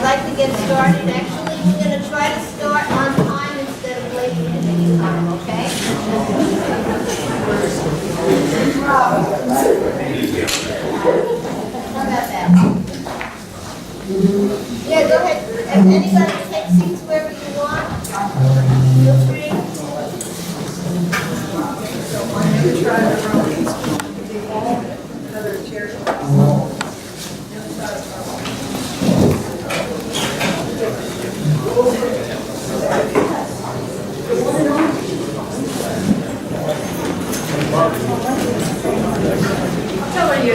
like to get started. Actually, we're going to try to start on time instead of late in time, okay? How about that? Yeah, go ahead. Anybody take seats wherever you want? Feel free. I'm going to try to roll these another chair. How are you?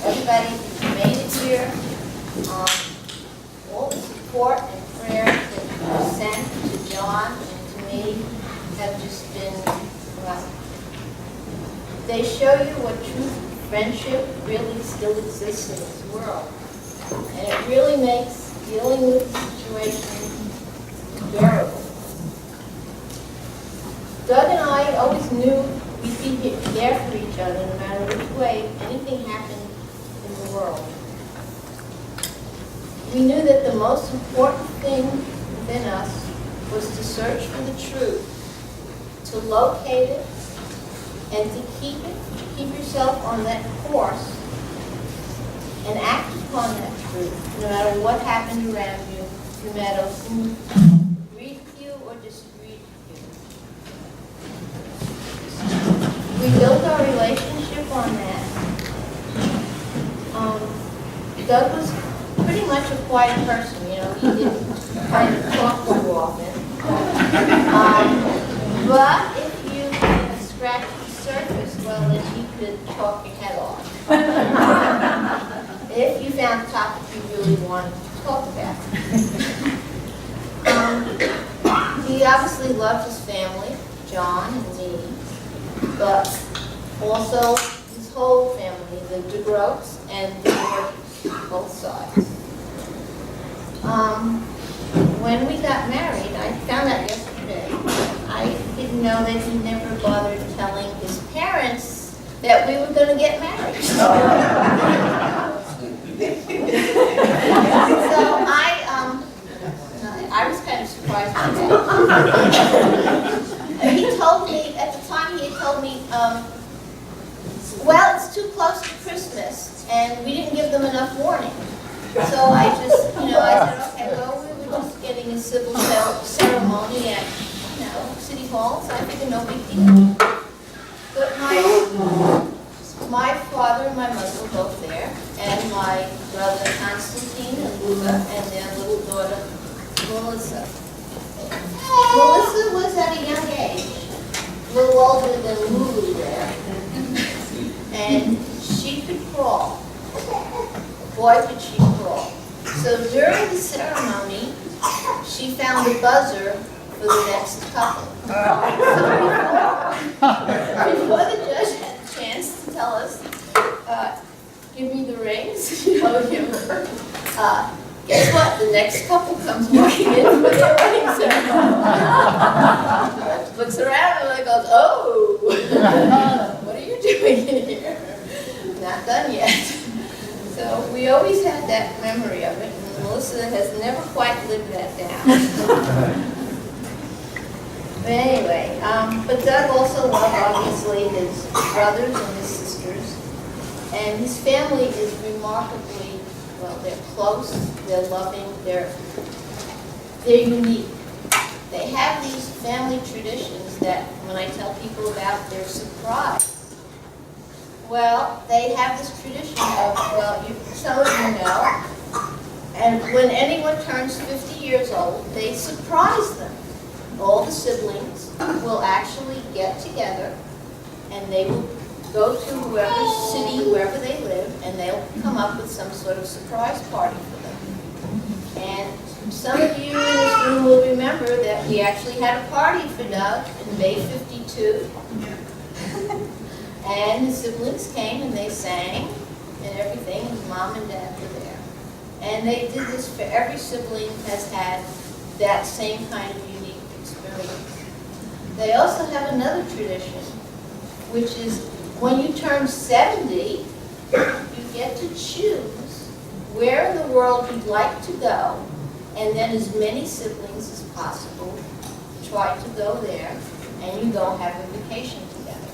Everybody who made it here, all the support and prayers that you sent to John and to me have just been, well, they show you what true friendship really still exists in this world. And it really makes dealing with the situation bearable. Doug and I always knew we'd be there for each other no matter which way anything happened in the world. We knew that the most important thing within us was to search for the truth, to locate it, and to keep yourself on that course and act upon that truth, no matter what happened around you, no matter who agreed with you or disagreed with you. We built our relationship on that. Doug was pretty much a quiet person, you know, he didn't kind of talk too often. But if you scratched the surface, well, then he could talk your head off. If you found a topic you really wanted to talk about. He obviously loved his family, John and me, but also his whole family, the Degroots and the Degroot, both sides. When we got married, I found out yesterday, I didn't know that he never bothered telling his parents that we were going to get married. So I was kind of surprised by that. He told me, at the time he had told me, well, it's too close to Christmas, and we didn't give them enough warning. So I just, I said, okay, well, we were just getting a civil ceremony at, City Hall, so I figured no big deal. But my father and my mother were both there, and my brother Constantine and Luca, and their little daughter Melissa. Melissa was at a young age, a little older than Lulu there, and she could crawl. Boy, could she crawl. So during the ceremony, she found the buzzer for the next couple. Before the judge had a chance to tell us, give me the rings, give her. Guess what? The next couple comes walking in for their wedding ceremony. Looks around and goes, oh, what are you doing in here? Not done yet. So we always had that memory of it, and Melissa has never quite lived that down. But anyway, but Doug also loved, obviously, his brothers and his sisters, and his family is remarkably, well, they're close, they're loving, they're unique. They have these family traditions that, when I tell people about, they're surprised. Well, they have this tradition of, well, some of you know, and when anyone turns 50 years old, they surprise them. All the siblings will actually get together, and they will go to whoever city, wherever they live, and they'll come up with some sort of surprise party for them. And Some of you in this room will remember that we actually had a party for Doug in May '52. And his siblings came and they sang and everything, and his mom and dad were there. And they did this for every sibling has had that same kind of unique experience. They also have another tradition, which is when you turn 70, you get to choose where in the world you'd like to go, and then as many siblings as possible try to go there, and you go have a vacation together.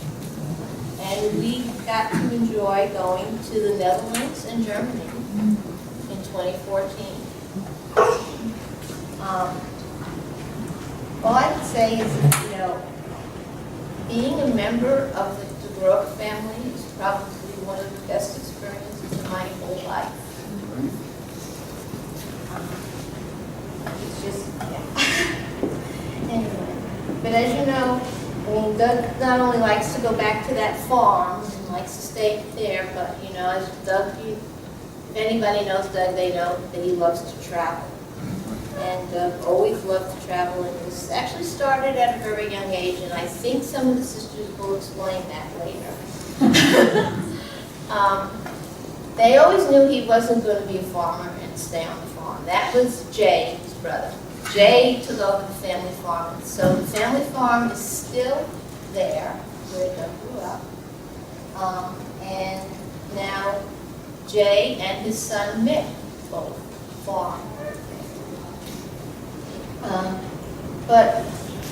And we got to enjoy going to the Netherlands and Germany in 2014. All I would say is, being a member of the Degroot family is probably one of the best experiences of my whole life. It's just, yeah. Anyway, but as you know, Doug not only likes to go back to that farm and likes to stay there, but as Doug, if anybody knows Doug, they know that he loves to travel. And always loved to travel, and was actually started at a very young age, and I think some of the sisters will explain that later. They always knew he wasn't going to be a farmer and stay on the farm. That was Jay, his brother. Jay took over the family farm, so the family farm is still there, where Doug grew up. And now Jay and his son Mick both farm. But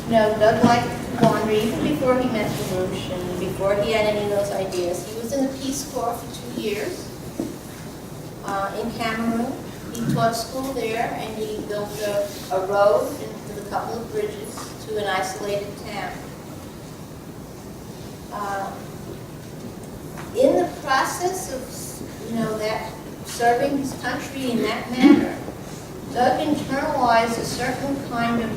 Doug liked to wander even before he met Degroot and before he had any of those ideas. He was in the Peace Corps for 2 years in Cameroon. He taught school there, and he built a road with a couple of bridges to an isolated town. In the process of that serving his country in that manner, Doug internalized a certain kind of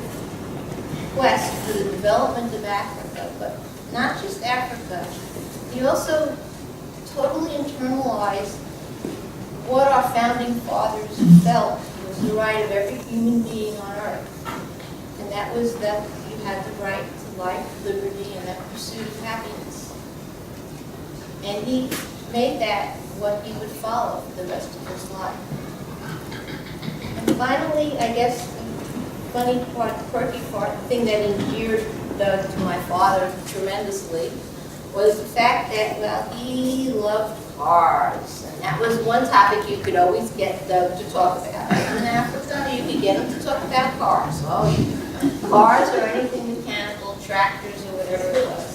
quest for the development of Africa, but not just Africa. He also totally internalized what our founding fathers felt was the right of every human being on earth. And that was that you had the right to life, liberty, and the pursuit of happiness. And he made that what he would follow for the rest of his life. And finally, I guess the funny part, quirky part, the thing that endeared Doug to my father tremendously was the fact that, well, he loved cars. And that was one topic you could always get Doug to talk about. In Africa, you could get him to talk about cars. Cars or anything mechanical, tractors or whatever it was.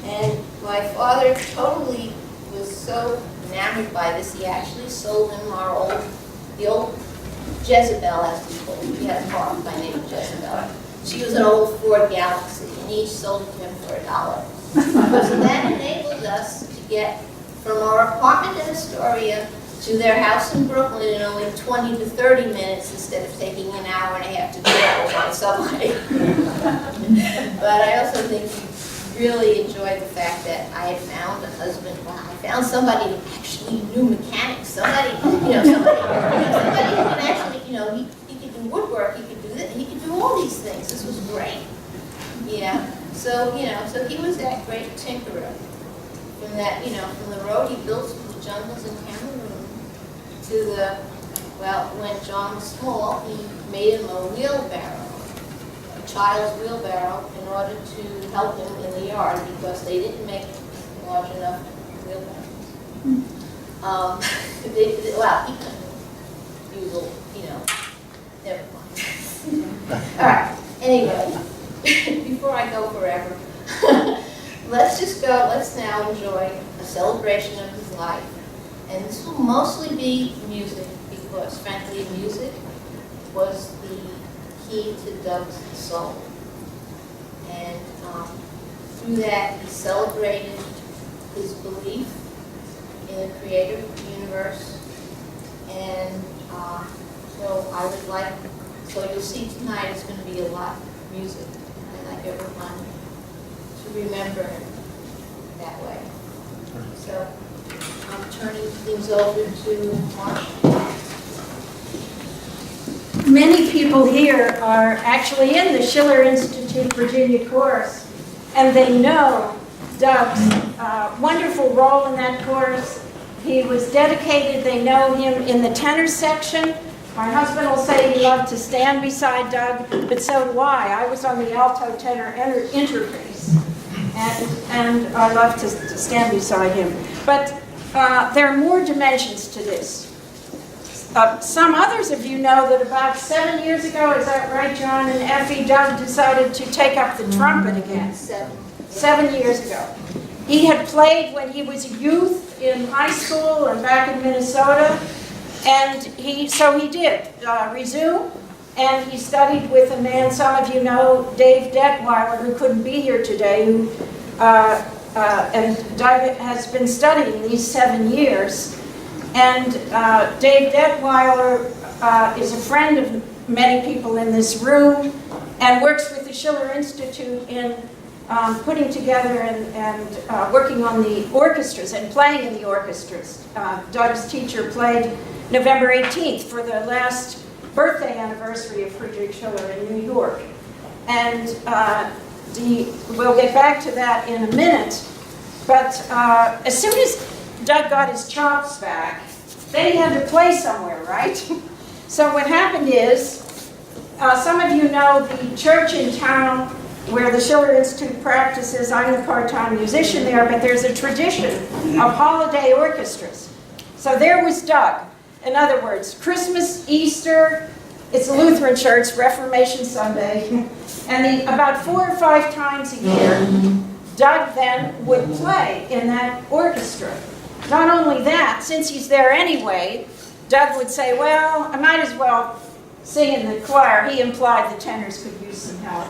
And my father totally was so enamored by this, he actually sold him the old Jezebel, as we call it. We had a car by the name of Jezebel. She was an old Ford Galaxy, and each sold it to him for $1. So that enabled us to get from our apartment in Astoria to their house in Brooklyn in only 20 to 30 minutes instead of taking an hour and a half to travel by subway. But I also think he really enjoyed the fact that I had found a husband. Wow, I found somebody who actually knew mechanics. Somebody who could actually, he could do woodwork, he could do this, he could do all these things. This was great. Yeah. So, so he was that great tinkerer. From that, from the road he built to the jungles in Cameroon to the, well, when John was small, he made him a wheelbarrow, a child's wheelbarrow, in order to help him in the yard because they didn't make large enough wheelbarrows. Well, he couldn't use never mind. All right, anyway, before I go forever, let's now enjoy a celebration of his life. And this will mostly be music because, frankly, music was the key to Doug's soul. And through that, he celebrated his belief in the creator of the universe. And so you'll see tonight it's going to be a lot of music. I'd like everyone to remember him that way. So I'm turning things over to Marcia. Many people here are actually in the Schiller Institute Virginia course, and they know Doug's wonderful role in that course. He was dedicated. They know him in the tenor section. My husband will say he loved to stand beside Doug, but so do I. I was on the alto tenor interface, and I love to stand beside him. But there are more dimensions to this. Some others of you know that about 7 years ago, is that right, John and Effie, Doug decided to take up the trumpet again. 7 years ago. He had played when he was a youth in high school and back in Minnesota, and so he did resume, and he studied with a man some of you know, Dave Detweiler, who couldn't be here today, and Doug has been studying these 7 years. And Dave Detweiler is a friend of many people in this room and works with the Schiller Institute in putting together and working on the orchestras and playing in the orchestras. Doug's teacher played November 18th for the last birthday anniversary of Friedrich Schiller in New York. And we'll get back to that in a minute. But as soon as Doug got his chops back, then he had to play somewhere, right? So what happened is, some of you know the church in town where the Schiller Institute practices. I'm the part-time musician there, but there's a tradition of holiday orchestras. So there was Doug. In other words, Christmas, Easter, it's a Lutheran church, Reformation Sunday, and about 4 or 5 times a year, Doug then would play in that orchestra. Not only that, since he's there anyway, Doug would say, well, I might as well sing in the choir. He implied the tenors could use some help.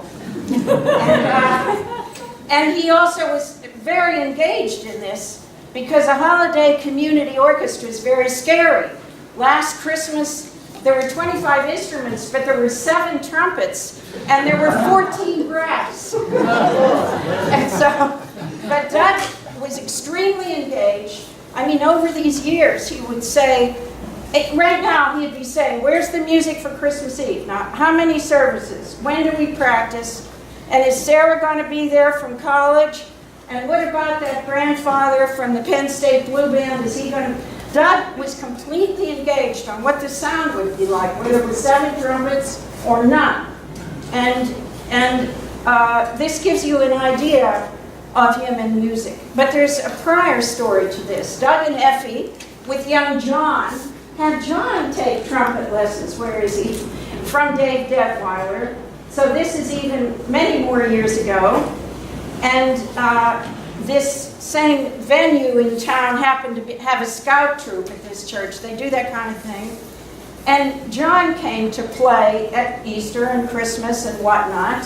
And he also was very engaged in this because a holiday community orchestra is very scary. Last Christmas, there were 25 instruments, but there were 7 trumpets, and there were 14 brass. And so, but Doug was extremely engaged. I mean, over these years, he would say, right now he'd be saying, where's the music for Christmas Eve? Now, how many services? When do we practice? And is Sarah going to be there from college? And what about that grandfather from the Penn State Blue Band? Is he going to... Doug was completely engaged on what the sound would be like, whether it was 7 trumpets or none. And this gives you an idea of him in music. But there's a prior story to this. Doug and Effie, with young John, had John take trumpet lessons, where is he? From Dave Detweiler. So this is even many more years ago. And this same venue in town happened to have a scout troop at this church. They do that kind of thing. And John came to play at Easter and Christmas and whatnot.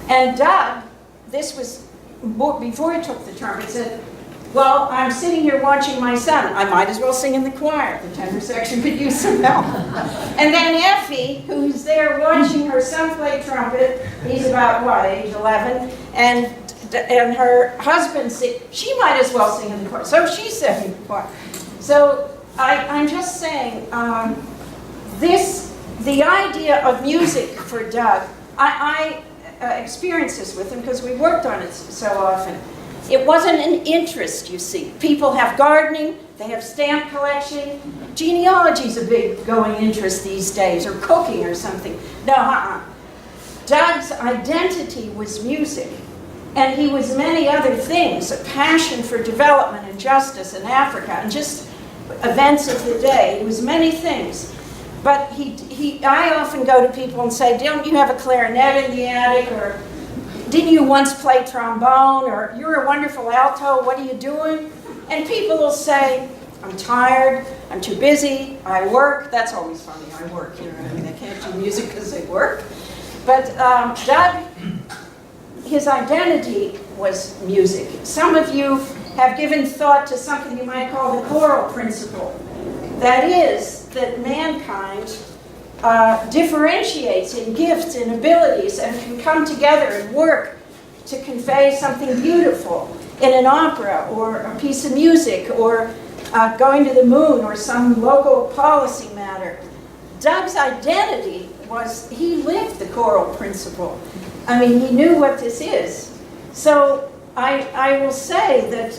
And Doug, this was before he took the trumpet, said, well, I'm sitting here watching my son. I might as well sing in the choir. The tenor section could use some help. And then Effie, who's there watching her son play trumpet, he's about, what, age 11, and her husband said, she might as well sing in the choir. So she sang in the choir. So I'm just saying, the idea of music for Doug, I experience this with him because we worked on it so often. It wasn't an interest, you see. People have gardening, they have stamp collection. Genealogy's a big going interest these days, or cooking or something. No, Doug's identity was music. And he was many other things, a passion for development and justice in Africa, and just events of the day. He was many things. But I often go to people and say, don't you have a clarinet in the attic? Or didn't you once play trombone? Or you're a wonderful alto, what are you doing? And people will say, I'm tired, I'm too busy, I work. That's always funny, I work. You know what I mean? They can't do music because they work. But Doug, his identity was music. Some of you have given thought to something you might call the choral principle. That is, that mankind differentiates in gifts and abilities and can come together and work to convey something beautiful in an opera or a piece of music or going to the moon or some local policy matter. Doug's identity was he lived the choral principle. I mean, he knew what this is. So I will say that,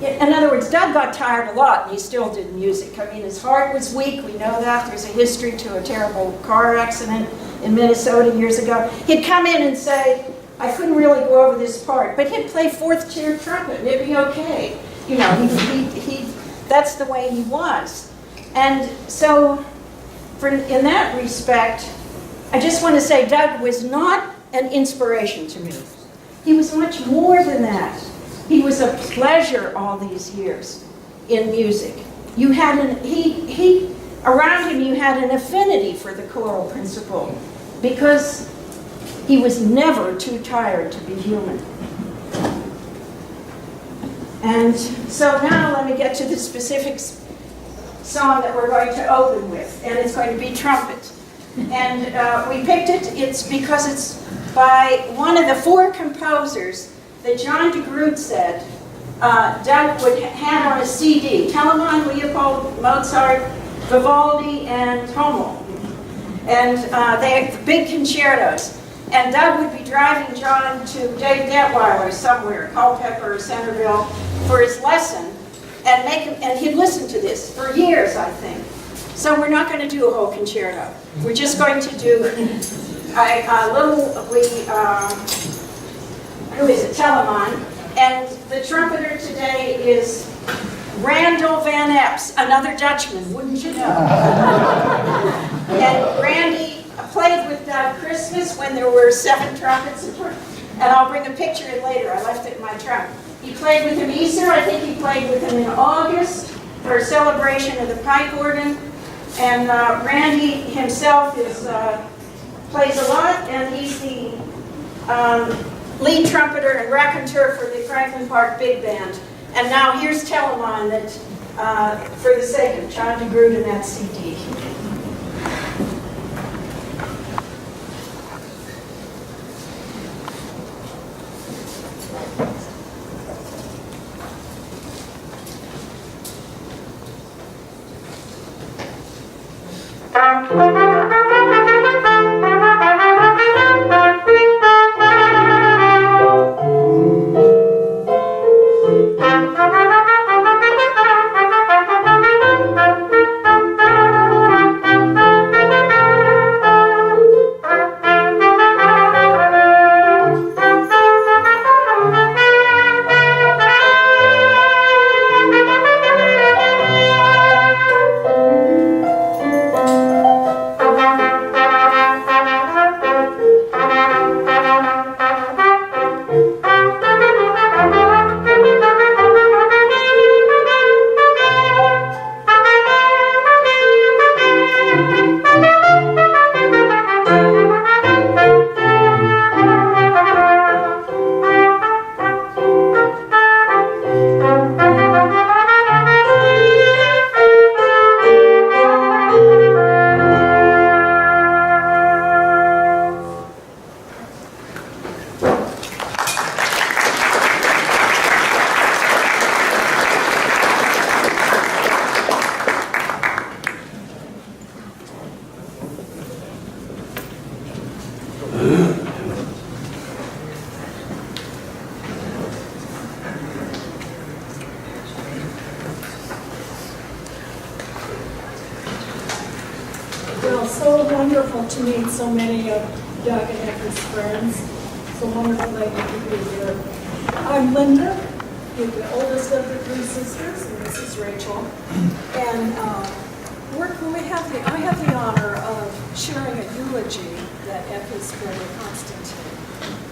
in other words, Doug got tired a lot and he still did music. I mean, his heart was weak, we know that. There's a history to a terrible car accident in Minnesota years ago. He'd come in and say, I couldn't really go over this part, but he'd play fourth chair trumpet and it'd be okay. You know, that's the way he was. And so, in that respect, I just want to say Doug was not an inspiration to me. He was much more than that. He was a pleasure all these years in music. You had around him you had an affinity for the choral principle because he was never too tired to be human. And so now let me get to the specific song that we're going to open with, and it's going to be Trumpet. And we picked it, it's because it's by one of the four composers that John Degroot said Doug would had on a CD. Telemann, Leopold, Mozart, Vivaldi, and Hummel. And they had big concertos. And Doug would be driving John to Dave Detweiler somewhere, Culpeper or Centerville, for his lesson, and he'd listen to this for years, I think. So we're not going to do a whole concerto. We're just going to do who is it, Telemann, and the trumpeter today is Randall Van Epps, another Dutchman, wouldn't you know? And Randy played with Doug Christmas when there were 7 trumpets, and I'll bring a picture in later, I left it in my trunk. He played with him Easter, I think he played with him in August for a celebration of the pipe organ, and Randy himself plays a lot, and he's the lead trumpeter and raconteur for the Franklin Park Big Band. And now here's Telemann that, for the sake of John Degroot and that CD. Well, so wonderful to meet so many of Doug and Edgar's friends. So wonderful that you could be here. I'm Linda, the oldest of the 3 sisters, and this is Rachel. And I have the honor of sharing a eulogy that Effie's brother Constantine,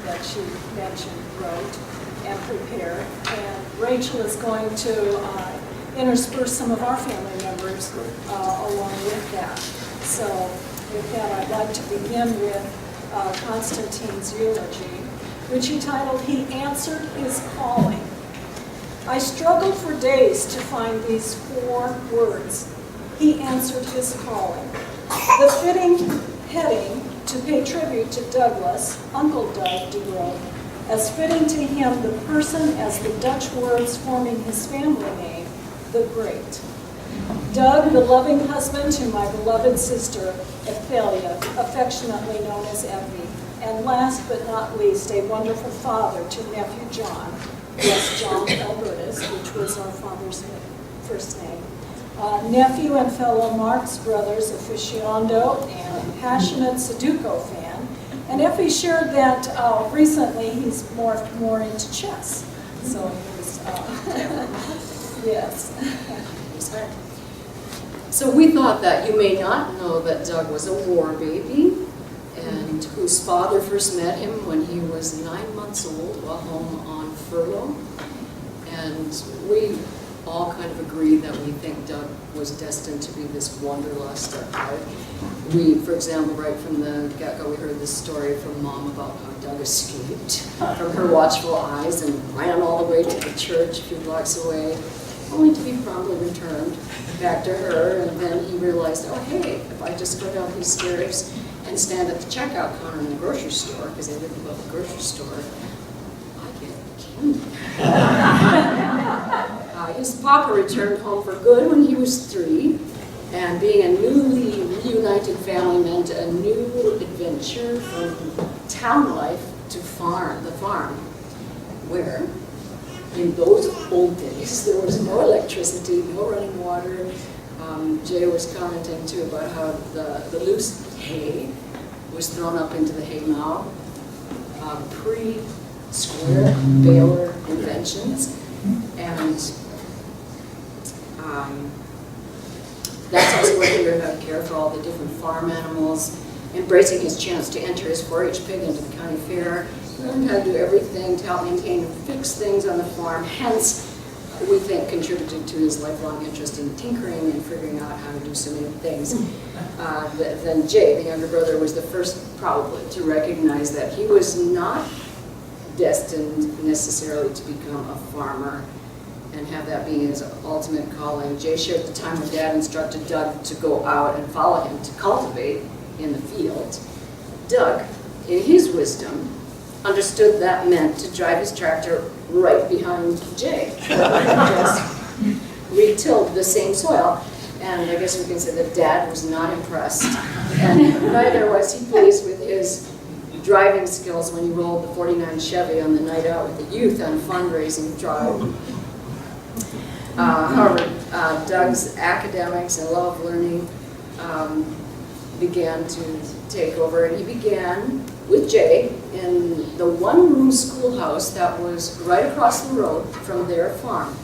that she mentioned, wrote and prepared. And Rachel is going to intersperse some of our family members along with that. So with that, I'd like to begin with Constantine's eulogy, which he titled, "He Answered His Calling." I struggled for days to find these 4 words. He answered his calling. The fitting heading to pay tribute to Douglas, Uncle Doug Degroot, as fitting to him the person as the Dutch words forming his family name, the Great. Doug, the loving husband to my beloved sister, Ophelia, affectionately known as Effie. And last but not least, a wonderful father to nephew John, yes, John Albertus, which was our father's first name. Nephew and fellow Marx Brothers aficionado and passionate Sudoku fan. And Effie shared that recently he's morphed more into chess. So he was, yes. So we thought that you may not know that Doug was a war baby, and whose father first met him when he was 9 months old while home on furlough. And we all kind of agreed that we think Doug was destined to be this wanderlust at heart. We, for example, right from the get-go, we heard this story from Mom about how Doug escaped from her watchful eyes and ran all the way to the church a few blocks away, only to be promptly returned back to her. And then he realized, oh hey, if I just go down these stairs and stand at the checkout counter in the grocery store, because they lived above the grocery store, I get candy. His papa returned home for good when he was 3, and being a newly reunited family meant a new adventure from town life to the farm, where in those old days there was no electricity, no running water. Jay was commenting too about how the loose hay was thrown up into the hay mow, pre-square baler inventions, and that's also where he learned how to care for all the different farm animals, embracing his chance to enter his 4-H pig into the county fair. He learned how to do everything to help maintain and fix things on the farm, hence we think contributed to his lifelong interest in tinkering and figuring out how to do so many things. Then Jay, the younger brother, was the first probably to recognize that he was not destined necessarily to become a farmer and have that being his ultimate calling. Jay shared the time when Dad instructed Doug to go out and follow him to cultivate in the field. Doug, in his wisdom, understood that meant to drive his tractor right behind Jay. Just re-tilled the same soil. And I guess we can say that Dad was not impressed. And neither was he pleased with his driving skills when he rolled the 49 Chevy on the night out with the youth on a fundraising drive. However, Doug's academics and love of learning began to take over, and he began with Jay in the one-room schoolhouse that was right across the road from their farm,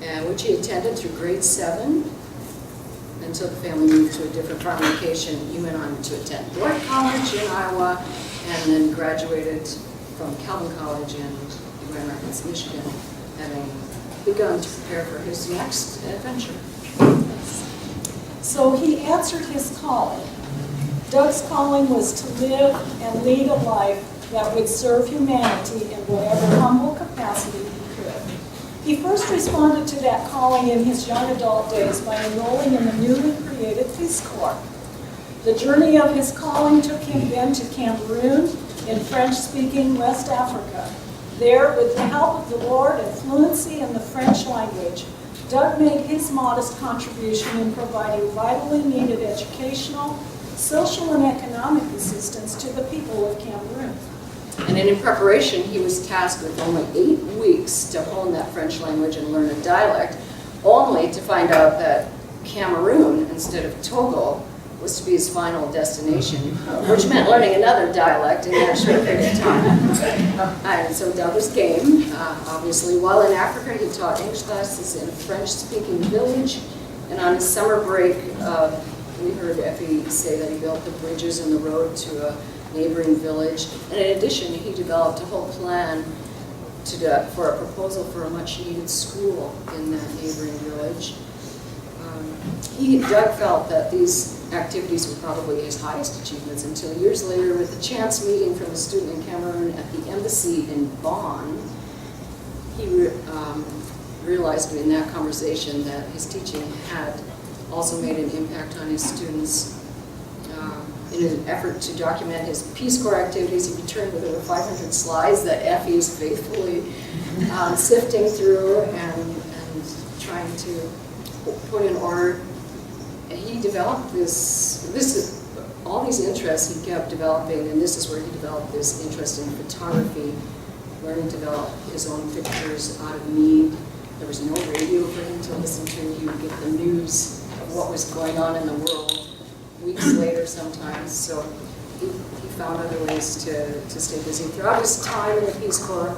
and which he attended through grade 7 until the family moved to a different farm location. He went on to attend North College in Iowa, and then graduated from Calvin College in Grand Rapids, Michigan, having begun to prepare for his next adventure. So he answered his calling. Doug's calling was to live and lead a life that would serve humanity in whatever humble capacity he could. He first responded to that calling in his young adult days by enrolling in the newly created Peace Corps. The journey of his calling took him then to Cameroon in French-speaking West Africa. There, with the help of the Lord and fluency in the French language, Doug made his modest contribution in providing vitally needed educational, social, and economic assistance to the people of Cameroon. And in preparation, he was tasked with only 8 weeks to hone that French language and learn a dialect, only to find out that Cameroon, instead of Togo, was to be his final destination, which meant learning another dialect in that short period of time. And so Doug was game. Obviously, while in Africa, he taught English classes in a French-speaking village, and on his summer break, we heard Effie say that he built the bridges and the road to a neighboring village. And in addition, he developed a whole plan for a proposal for a much-needed school in that neighboring village. Doug felt that these activities were probably his highest achievements until years later, with a chance meeting from a student in Cameroon at the embassy in Bonn, he realized in that conversation that his teaching had also made an impact on his students. In an effort to document his Peace Corps activities, he returned with over 500 slides that Effie is faithfully sifting through and trying to put in order. And he developed all these interests he kept developing, and this is where he developed this interest in photography, learning to develop his own pictures out of need. There was no radio for him to listen to. He would get the news of what was going on in the world weeks later sometimes. So he found other ways to stay busy. Throughout his time in the Peace Corps,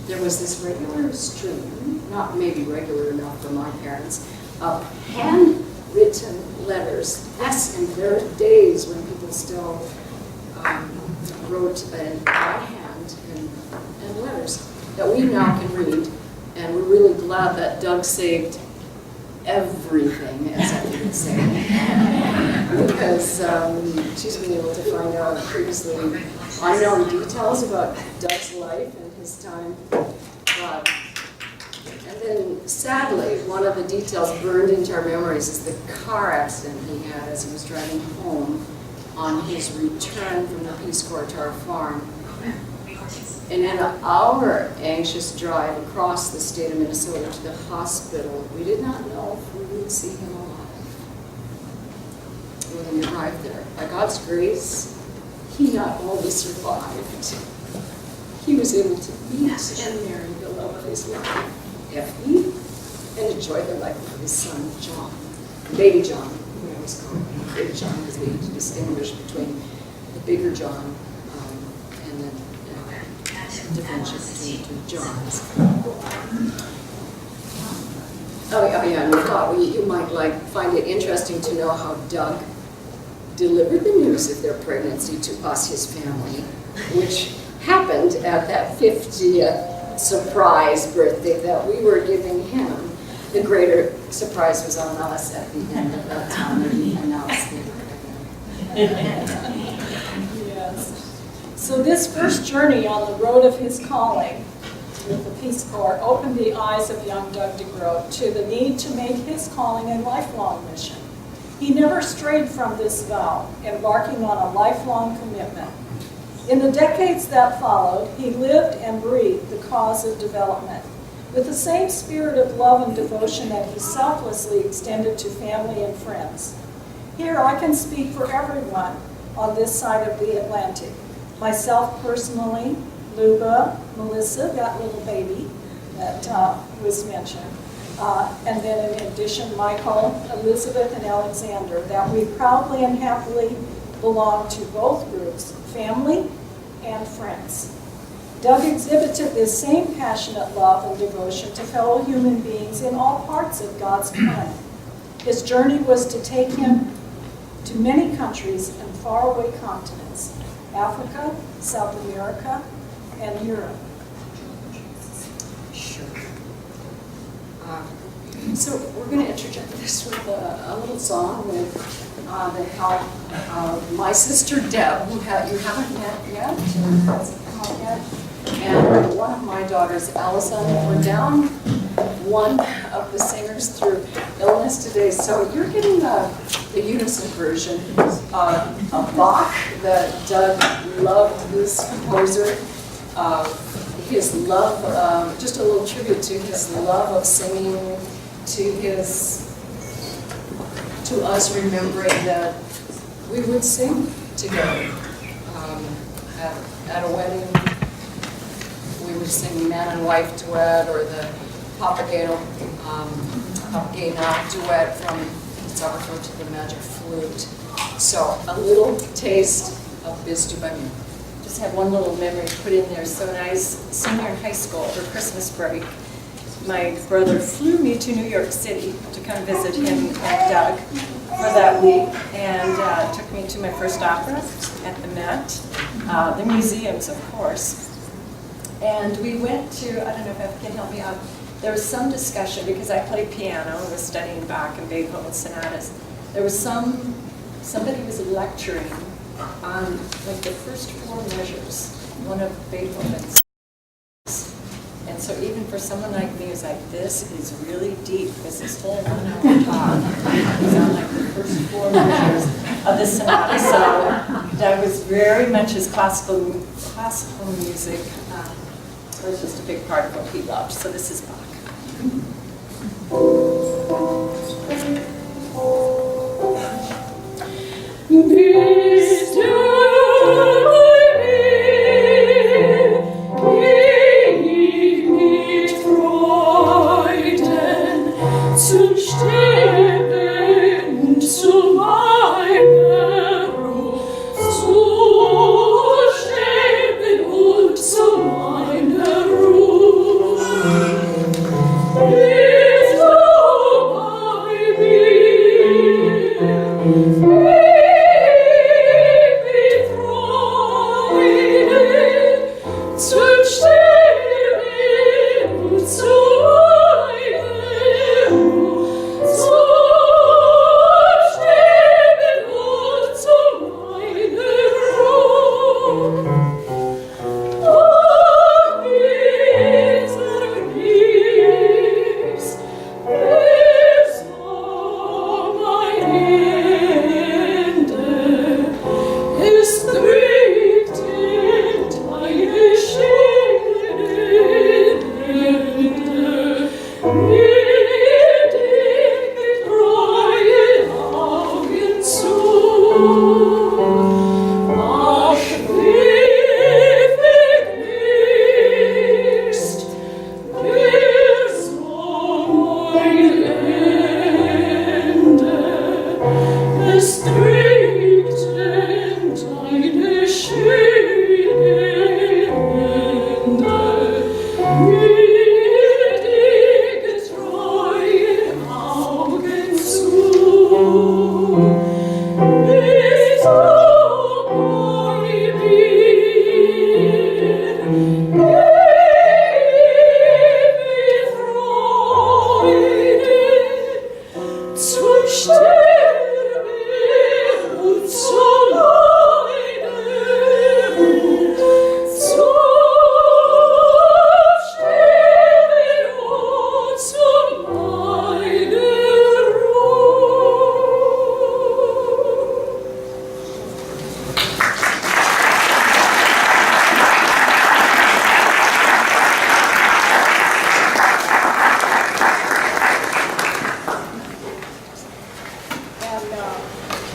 there was this regular stream, not maybe regular enough for my parents, of handwritten letters. Yes, in their days when people still wrote by hand and letters that we now can read. And we're really glad that Doug saved everything, as I would say, because she's been able to find out previously unknown details about Doug's life and his time. And then, sadly, one of the details burned into our memories is the car accident he had as he was driving home on his return from the Peace Corps to our farm. And in our anxious drive across the state of Minnesota to the hospital, we did not know if we would see him alive when we arrived there. By God's grace, he not only survived, he was able to meet and marry the love of his life, Effie, and enjoy the life of his son, John. Baby John, we always call him Baby John, because we need to distinguish between the bigger John and then differentiate between two Johns. Oh yeah, and we thought you might find it interesting to know how Doug delivered the news of their pregnancy to us, his family, which happened at that 50th surprise birthday that we were giving him. The greater surprise was on us at the end of that time when he announced they were pregnant. Yes. So this first journey on the road of his calling with the Peace Corps opened the eyes of young Doug Degroot to the need to make his calling a lifelong mission. He never strayed from this vow, embarking on a lifelong commitment. In the decades that followed, he lived and breathed the cause of development with the same spirit of love and devotion that he selflessly extended to family and friends. Here I can speak for everyone on this side of the Atlantic. Myself personally, Luba, Melissa, that little baby that was mentioned, and then in addition, Michael, Elizabeth, and Alexander, that we proudly and happily belong to both groups, family and friends. Doug exhibited this same passionate love and devotion to fellow human beings in all parts of God's plan. His journey was to take him to many countries and faraway continents, Africa, South America, and Europe. Sure. So we're going to interject this with a little song with the help of my sister Deb, who you haven't met yet, or hasn't come out yet, and one of my daughters, Allison. We're down one of the singers through illness today, so you're getting the unison version of Bach that Doug loved, this composer. His love, just a little tribute to his love of singing, to us remembering that we would sing together. At a wedding, we would sing man and wife duet, or the Papageno duet from Degroot to the Magic Flute. So a little taste of Biz du Bami. Just had one little memory put in there. So when I was senior in high school for Christmas break, my brother flew me to New York City to come visit him and Doug for that week, and took me to my first opera at the Met, the museums, of course. And we went to, I don't know if I can help me out, there was some discussion, because I played piano and was studying Bach and Beethoven sonatas. There was somebody was lecturing on like the first four measures, one of Beethoven's. And so even for someone like me who's like, this is really deep, because this whole 1 hour talk is on like the first four measures of the sonata. So Doug was very much his classical music was just a big part of what he loved. So this is Bach.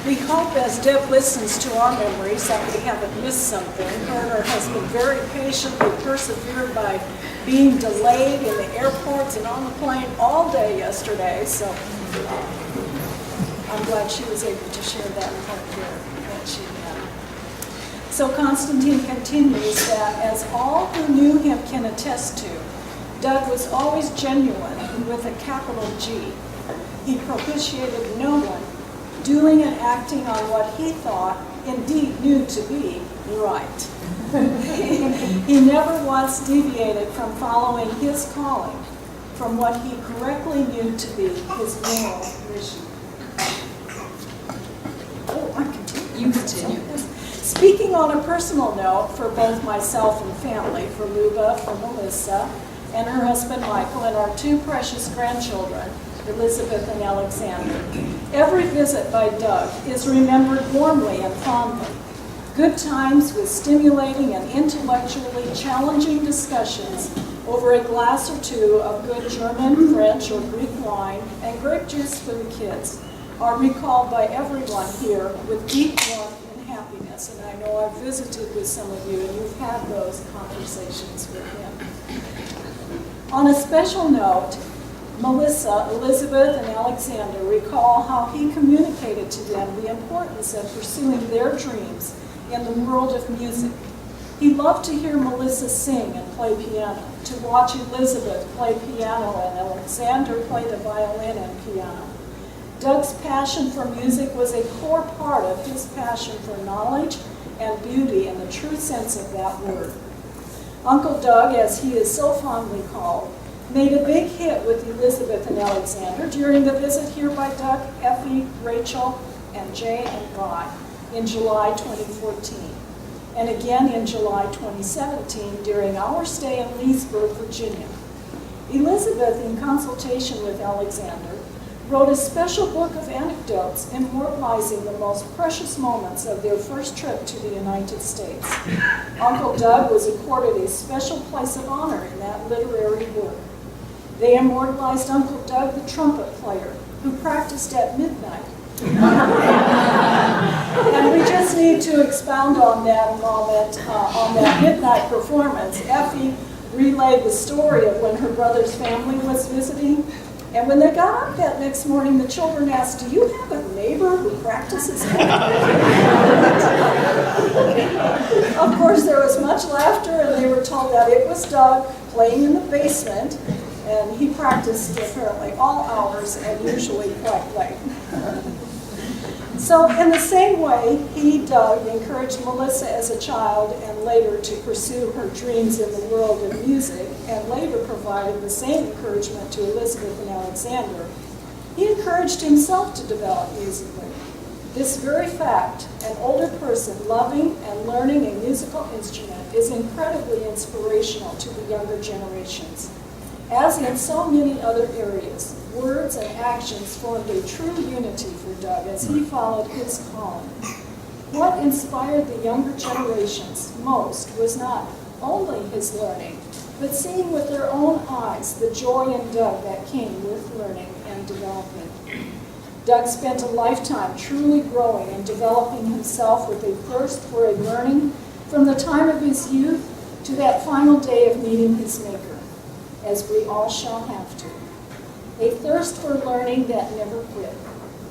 We hope as Deb listens to our memories that we haven't missed something. Her and her husband very patiently persevered by being delayed in the airports and on the plane all day yesterday. So I'm glad she was able to share that part here that she had. So Constantine continues that as all who knew him can attest to, Doug was always genuine with a capital G. He propitiated no one, doing and acting on what he thought, indeed knew to be, right. He never once deviated from following his calling, from what he correctly knew to be his moral mission. Oh, I continue. You continue. Speaking on a personal note for both myself and family, for Luba, for Melissa, and her husband Michael, and our two precious grandchildren, Elizabeth and Alexander. Every visit by Doug is remembered warmly and fondly. Good times with stimulating and intellectually challenging discussions over a glass or two of good German, French, or Greek wine and grape juice for the kids are recalled by everyone here with deep warmth and happiness. And I know I've visited with some of you and you've had those conversations with him. On a special note, Melissa, Elizabeth, and Alexander recall how he communicated to them the importance of pursuing their dreams in the world of music. He loved to hear Melissa sing and play piano, to watch Elizabeth play piano and Alexander play the violin and piano. Doug's passion for music was a core part of his passion for knowledge and beauty in the true sense of that word. Uncle Doug, as he is so fondly called, made a big hit with Elizabeth and Alexander during the visit here by Doug, Effie, Rachel, and Jay and Vi in July 2014, and again in July 2017 during our stay in Leesburg, Virginia. Elizabeth, in consultation with Alexander, wrote a special book of anecdotes immortalizing the most precious moments of their first trip to the United States. Uncle Doug was accorded a special place of honor in that literary work. They immortalized Uncle Doug, the trumpet player, who practiced at midnight And we just need to expound on that a moment, on that midnight performance. Effie relayed the story of when her brother's family was visiting. And when they got up that next morning, the children asked, "Do you have a neighbor who practices?" Of course, there was much laughter, and they were told that it was Doug playing in the basement, and he practiced apparently all hours and usually quite late. So in the same way, Doug, encouraged Melissa as a child and later to pursue her dreams in the world of music, and later provided the same encouragement to Elizabeth and Alexander. He encouraged himself to develop musically. This very fact, an older person loving and learning a musical instrument, is incredibly inspirational to the younger generations. As in so many other areas, words and actions formed a true unity for Doug as he followed his calling. What inspired the younger generations most was not only his learning, but seeing with their own eyes the joy in Doug that came with learning and development. Doug spent a lifetime truly growing and developing himself with a thirst for a learning from the time of his youth to that final day of meeting his Maker, as we all shall have to. A thirst for learning that never quit.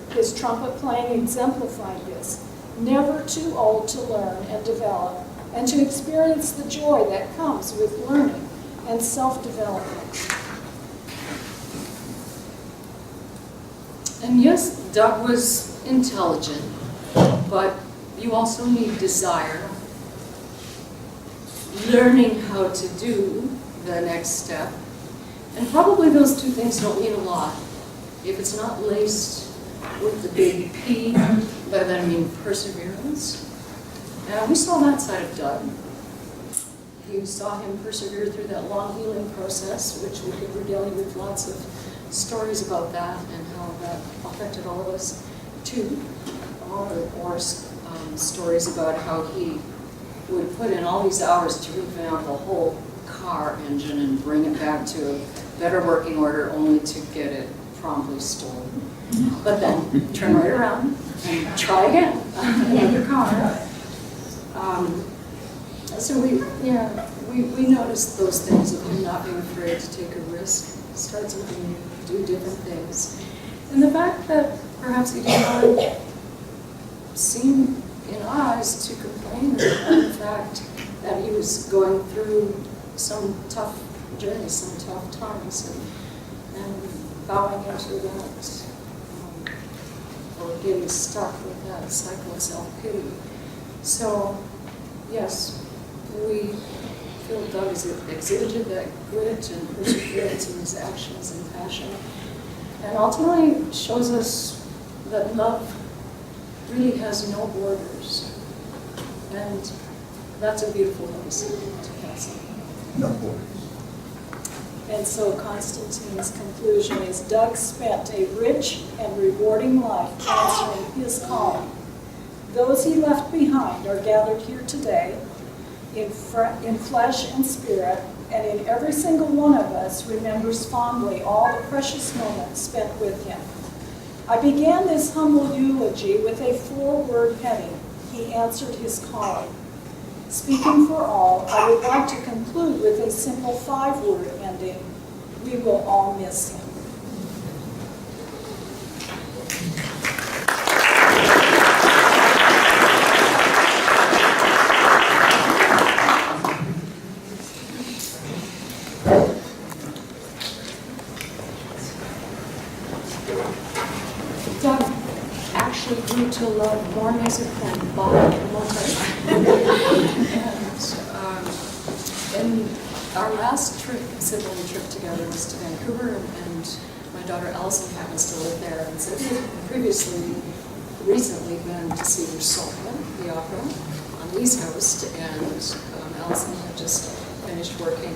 His trumpet playing exemplified this. Never too old to learn and develop, and to experience the joy that comes with learning and self-development. And yes, Doug was intelligent, but you also need desire, learning how to do the next step, and probably those two things don't mean a lot. If it's not laced with the big P, by that I mean perseverance. And we saw that side of Doug. You saw him persevere through that long healing process, which we could regale you with lots of stories about that and how that affected all of us too. Or stories about how he would put in all these hours to revamp the whole car engine and bring it back to a better working order, only to get it promptly stolen. But then turn right around and try again, another car. So we noticed those things of him not being afraid to take a risk, start something new, do different things. And the fact that perhaps he did not seem in eyes to complain about the fact that he was going through some tough journey, some tough times, and bowing into that, or getting stuck with that cycle of self-pity. So, yes, we feel Doug has exhibited that grit and perseverance in his actions and passion, and ultimately shows us that love really has no borders, and that's a beautiful legacy to pass on. No borders. And so Constantine's conclusion is Doug spent a rich and rewarding life answering his calling. Those he left behind are gathered here today in flesh and spirit, and in every single one of us remembers fondly all the precious moments spent with him. I began this humble eulogy with a 4-word heading. He answered his calling. Speaking for all, I would like to conclude with a simple 5-word ending. We will all miss him. Doug actually grew to love more music than Bob and Mozart. And our last trip, sibling trip together, was to Vancouver, and my daughter Allison happens to live there, and so we had recently been to see Rousseau, the opera, on the East Coast, and Allison had just finished working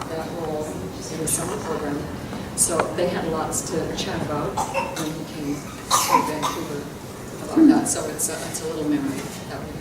that role in the summer program. So they had lots to chat about when he came to Vancouver about that. So it's a little memory that we have.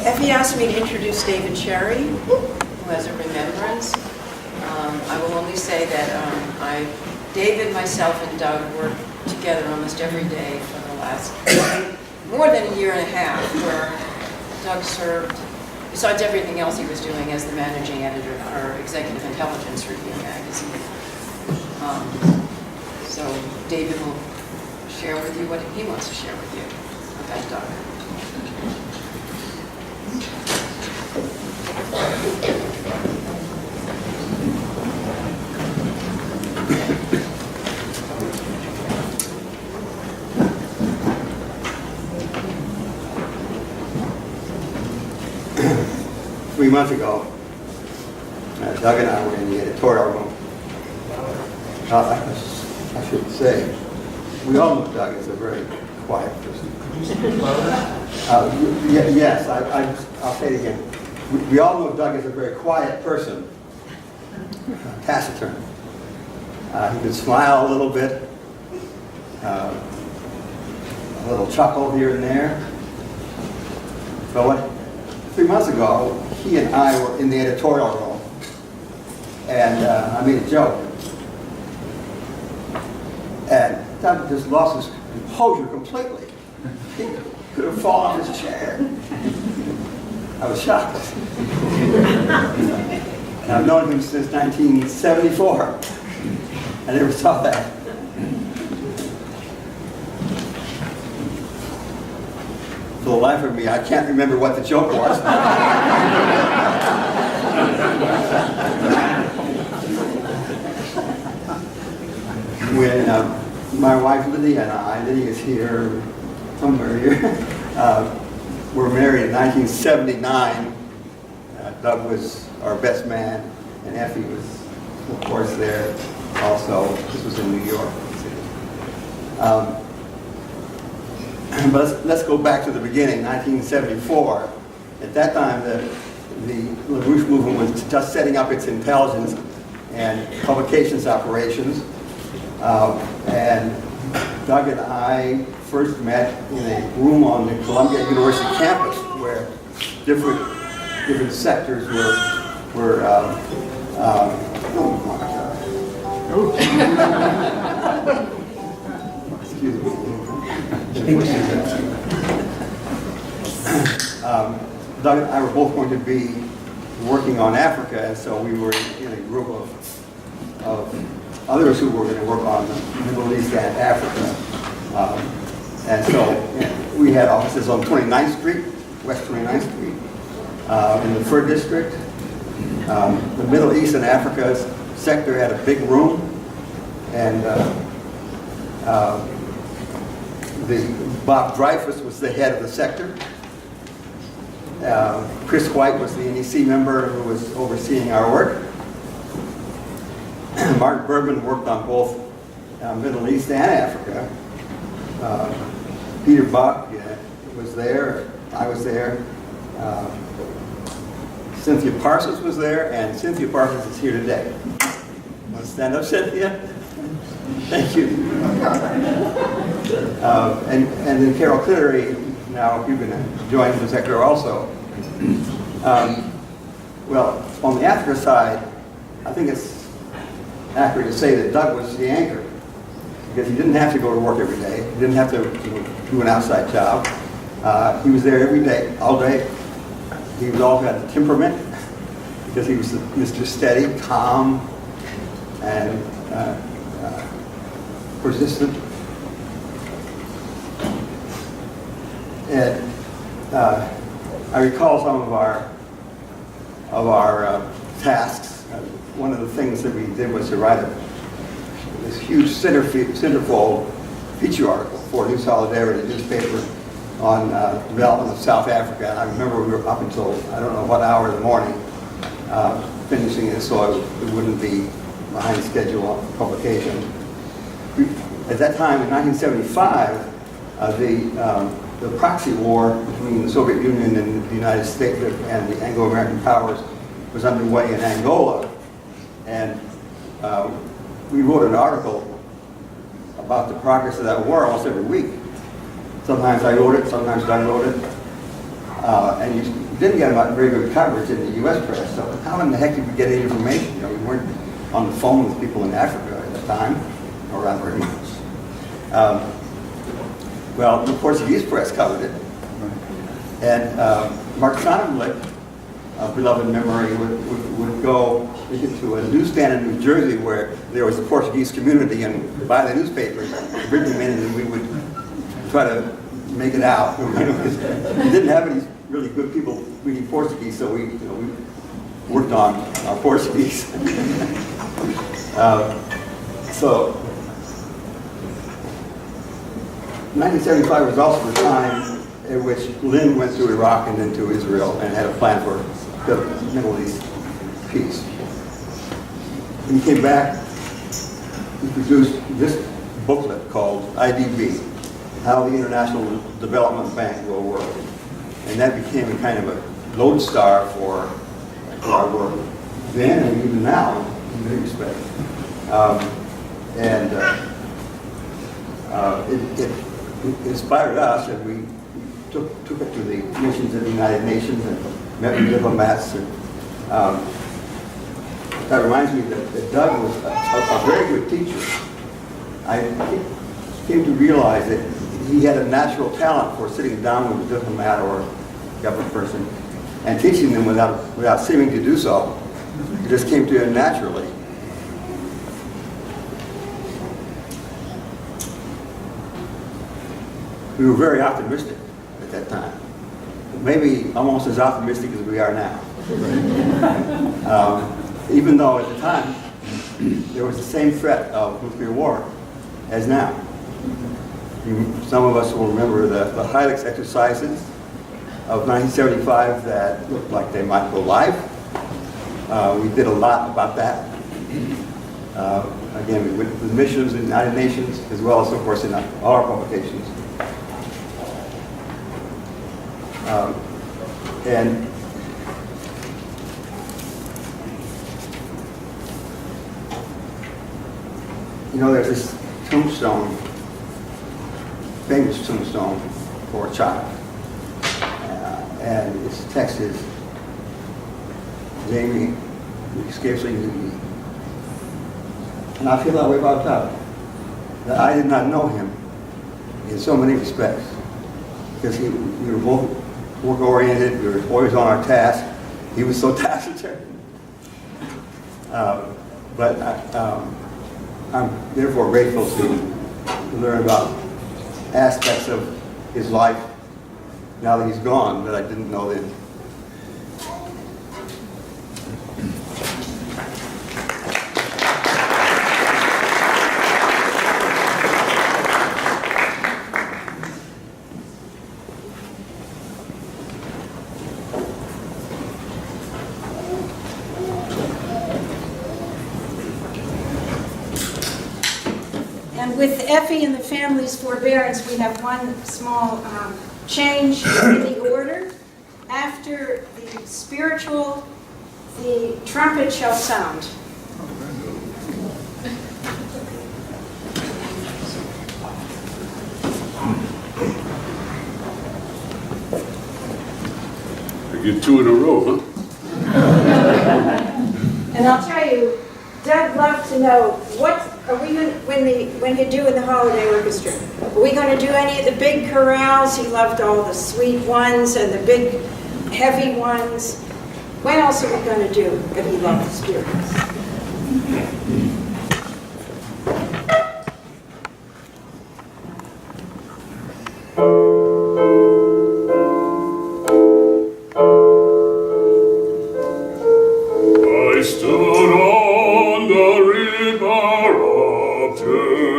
Effie asked me to introduce David Cherry, who has a remembrance. I will only say that David, myself, and Doug worked together almost every day for the last more than a year and a half, where Doug served, besides everything else he was doing, as the managing editor of our Executive Intelligence Review magazine. So David will share with you what he wants to share with you about Doug. Three months ago, Doug and I were in the editorial room. I should say, we all know Doug is a very quiet person. Yes, I'll say it again. We all know Doug is a very quiet person, taciturn. He could smile a little bit, a little chuckle here and there. But 3 months ago, he and I were in the editorial room, and I made a joke. And Doug just lost his composure completely. He could have fallen off his chair. I was shocked. And I've known him since 1974. I never saw that. For the life of me, I can't remember what the joke was. When my wife Lydia and I, Lydia is here, somewhere here, were married in 1979. Doug was our best man, and Effie was, of course, there also. This was in New York. But let's go back to the beginning, 1974. At that time, the LaRouche movement was just setting up its intelligence and publications operations. And Doug and I first met in a room on the Columbia University campus where different sectors were excuse me. Doug and I were both going to be working on Africa, and so we were in a group of others who were going to work on the Middle East and Africa. And so we had offices on 29th Street, West 29th Street, in the 3rd District. The Middle East and Africa sector had a big room, and Bob Dreyfus was the head of the sector. Chris White was the NEC member who was overseeing our work. Mark Bergman worked on both Middle East and Africa. Peter Buck was there. I was there. Cynthia Parsons was there, and Cynthia Parsons is here today. Want to stand up, Cynthia? Thank you. And then Carol Clittery, now you're going to join the sector also. Well, on the Africa side, I think it's accurate to say that Doug was the anchor. because he didn't have to go to work every day. He didn't have to do an outside job. He was there every day, all day. He was also had a temperament because he was Mr. Steady, calm, and persistent. And I recall some of our tasks. One of the things that we did was to write this huge centerfold feature article for New Solidarity newspaper on development of South Africa. And I remember we were up until I don't know what hour in the morning finishing it, so it wouldn't be behind schedule on publication. At that time, in 1975, the proxy war between the Soviet Union and the United States and the Anglo-American powers was underway in Angola. And we wrote an article about the progress of that war almost every week. Sometimes I wrote it, sometimes Doug wrote it. And you didn't get very good coverage in the U.S. press, so how in the heck did we get any information? You know, we weren't on the phone with people in Africa at the time, or not very much. Well, the Portuguese press covered it. And Mark Sonnenblick, of beloved memory, would go to a newsstand in New Jersey where there was a Portuguese community and buy the newspapers, bring them in, and we would try to make it out. We didn't have any really good people reading Portuguese, so we worked on our Portuguese. So 1975 was also the time in which Lynn went to Iraq and then to Israel and had a plan for the Middle East peace. When he came back, he produced this booklet called IDB, How the International Development Bank Will Work. And that became a kind of a lodestar for our work then and even now in many respects. It inspired us, and we took it to the missions of the United Nations and met with diplomats. And, that reminds me that Doug was a very good teacher. I came to realize that he had a natural talent for sitting down with a diplomat or a government person and teaching them without seeming to do so. It just came to him naturally. We were very optimistic at that time. Maybe almost as optimistic as we are now. Even though at the time there was the same threat of nuclear war as now. Some of us will remember the Hilux exercises of 1975 that looked like they might go live. We did a lot about that. Again, we went to the missions in the United Nations, as well as, of course, in all our publications. And you know, there's this tombstone, famous tombstone for a child, and its text is, Jamie, you scarcely knew me. And I feel that way about Doug, that I did not know him in so many respects, because we were both work-oriented, we were always on our task. He was so taciturn. But I'm therefore grateful to learn about aspects of his life now that he's gone that I didn't know then. And with Effie and the family's forbearance, we have one small change in the order. After the spiritual, the trumpet shall sound. I get two in a row, huh? And I'll tell you, Doug loved to know Are we going, when you're doing the holiday orchestra, are we going to do any of the big chorales? He loved all the sweet ones and the big heavy ones. What else are we going to do if he loved the spirits? I stood on the river of Jordan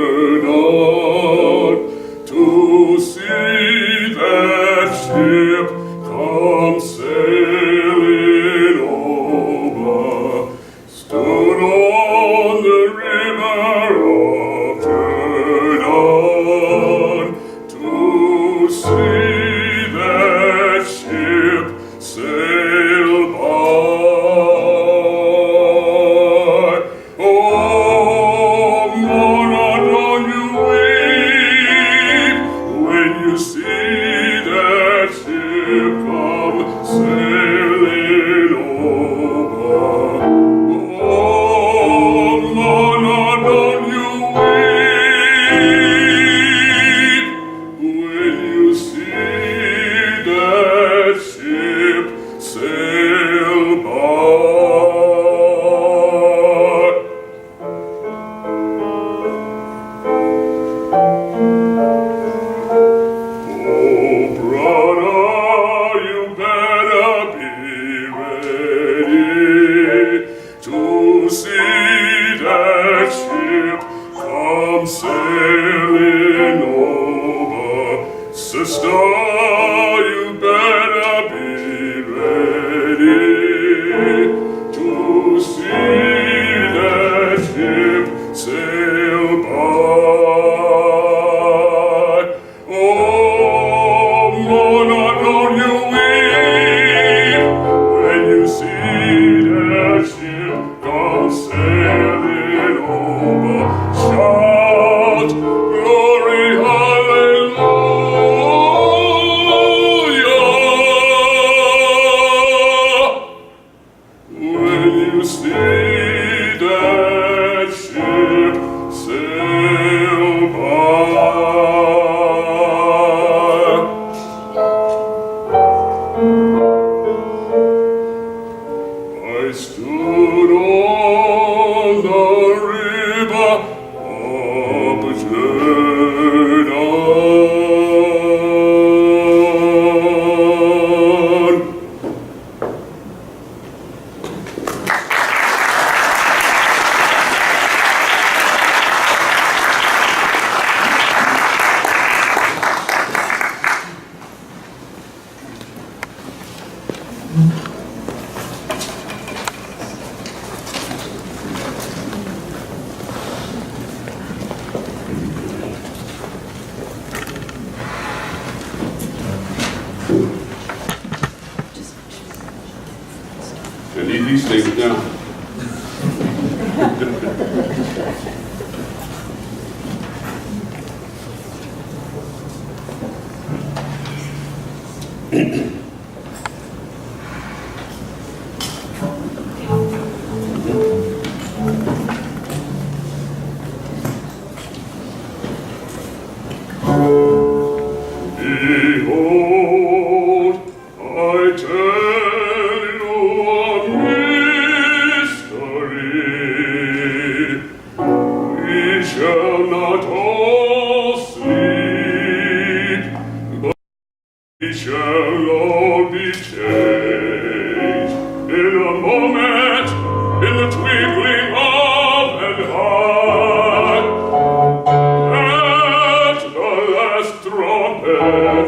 to see that ship come sailing over. Stood on the river of Jordan to see that ship sail by. Oh, Mona, don't you weep when you see that ship come sailing over. Oh, Mona, don't you weep when you see that ship sail by. Oh, brother, you better be ready to see that ship come sailing over. Sister, you better be ready to see that ship sail by. Oh, Mona, don't you weep when you see that ship come sailing over. Shout, glory, hallelujah, when you see that ship sail by. I stood on the river of Jordan. And these things down. Behold, I tell you a mystery. We shall not all sleep, but we shall all be changed in a moment, in the twinkling of an eye. At the last trumpet,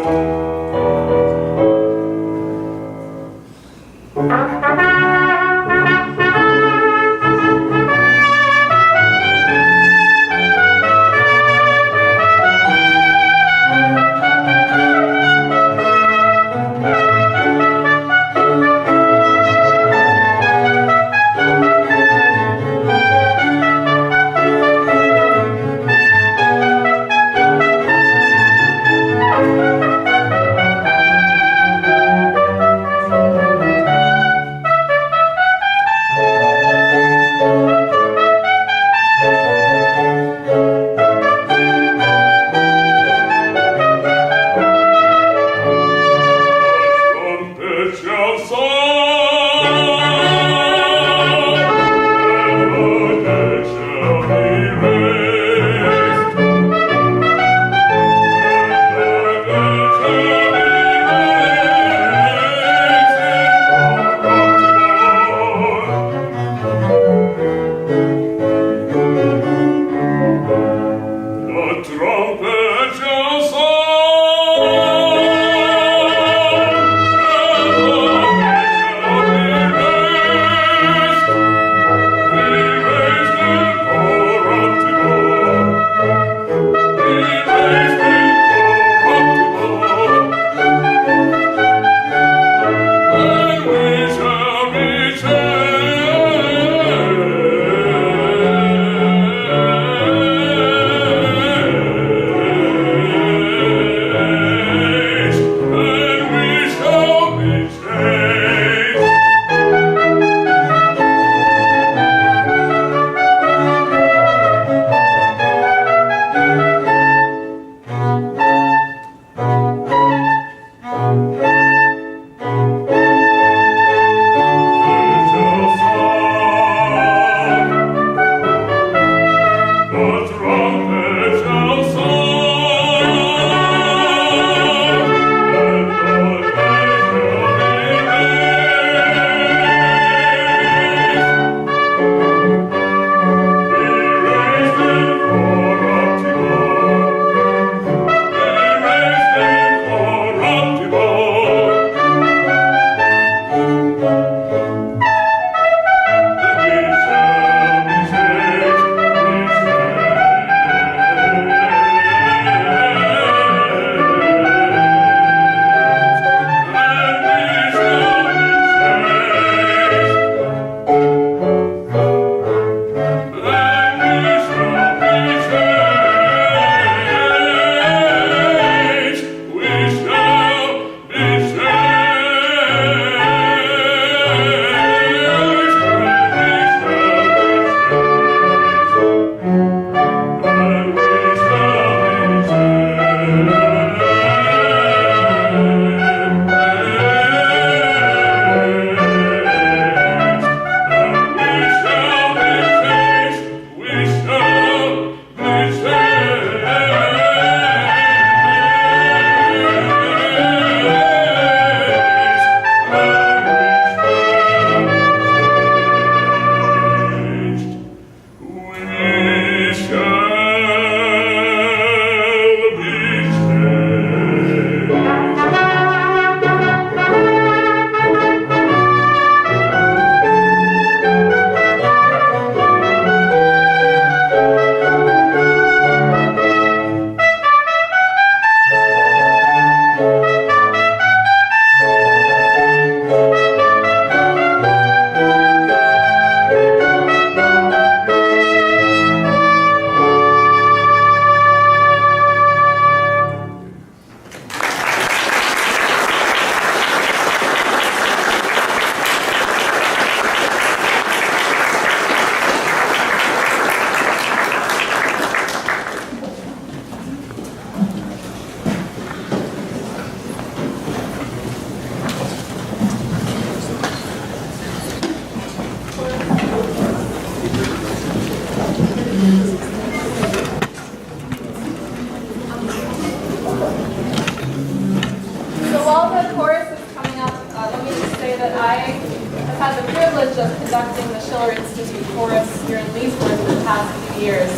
of conducting the Schiller Institute Chorus here in Leesburg for the past few years.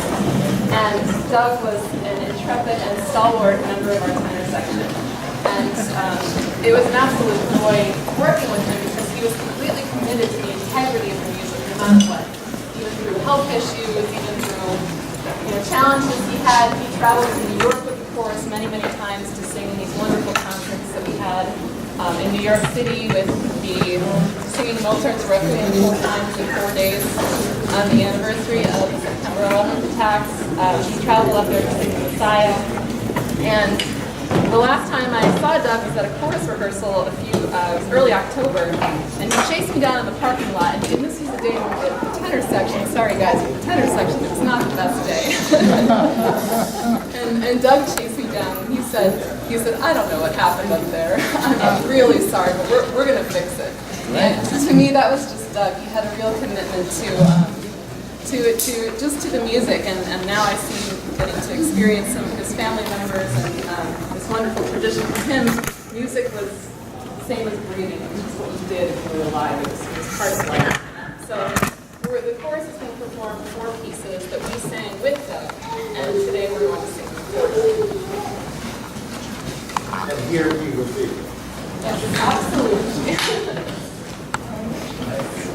And Doug was an intrepid and stalwart member of our tenor section. And it was an absolute joy working with him because he was completely committed to the integrity of the music, no matter what. Even through health issues, even through challenges he had. He traveled to New York with the chorus many, many times to sing in these wonderful concerts that we had in New York City with the singing Mozart's Requiem 4 times in 4 days on the anniversary of the September 11th attacks. He traveled up there to sing the Messiah. And the last time I saw Doug was at a chorus rehearsal it was early October, and he chased me down in the parking lot, and this was the day when the tenor section, sorry guys, but the tenor section, it was not the best day. and Doug chased me down, and he said, I don't know what happened up there. I'm really sorry, but we're going to fix it. And to me, that was just Doug. He had a real commitment to the music, and now I see him getting to experience some of his family members and this wonderful tradition. For him, music was the same as breathing. It was just what you did if you were alive. It was part of life. So the chorus is going to perform 4 pieces that we sang with Doug, and today we're going to sing the chorus. And here we will be. Yes, absolutely. I want to cry.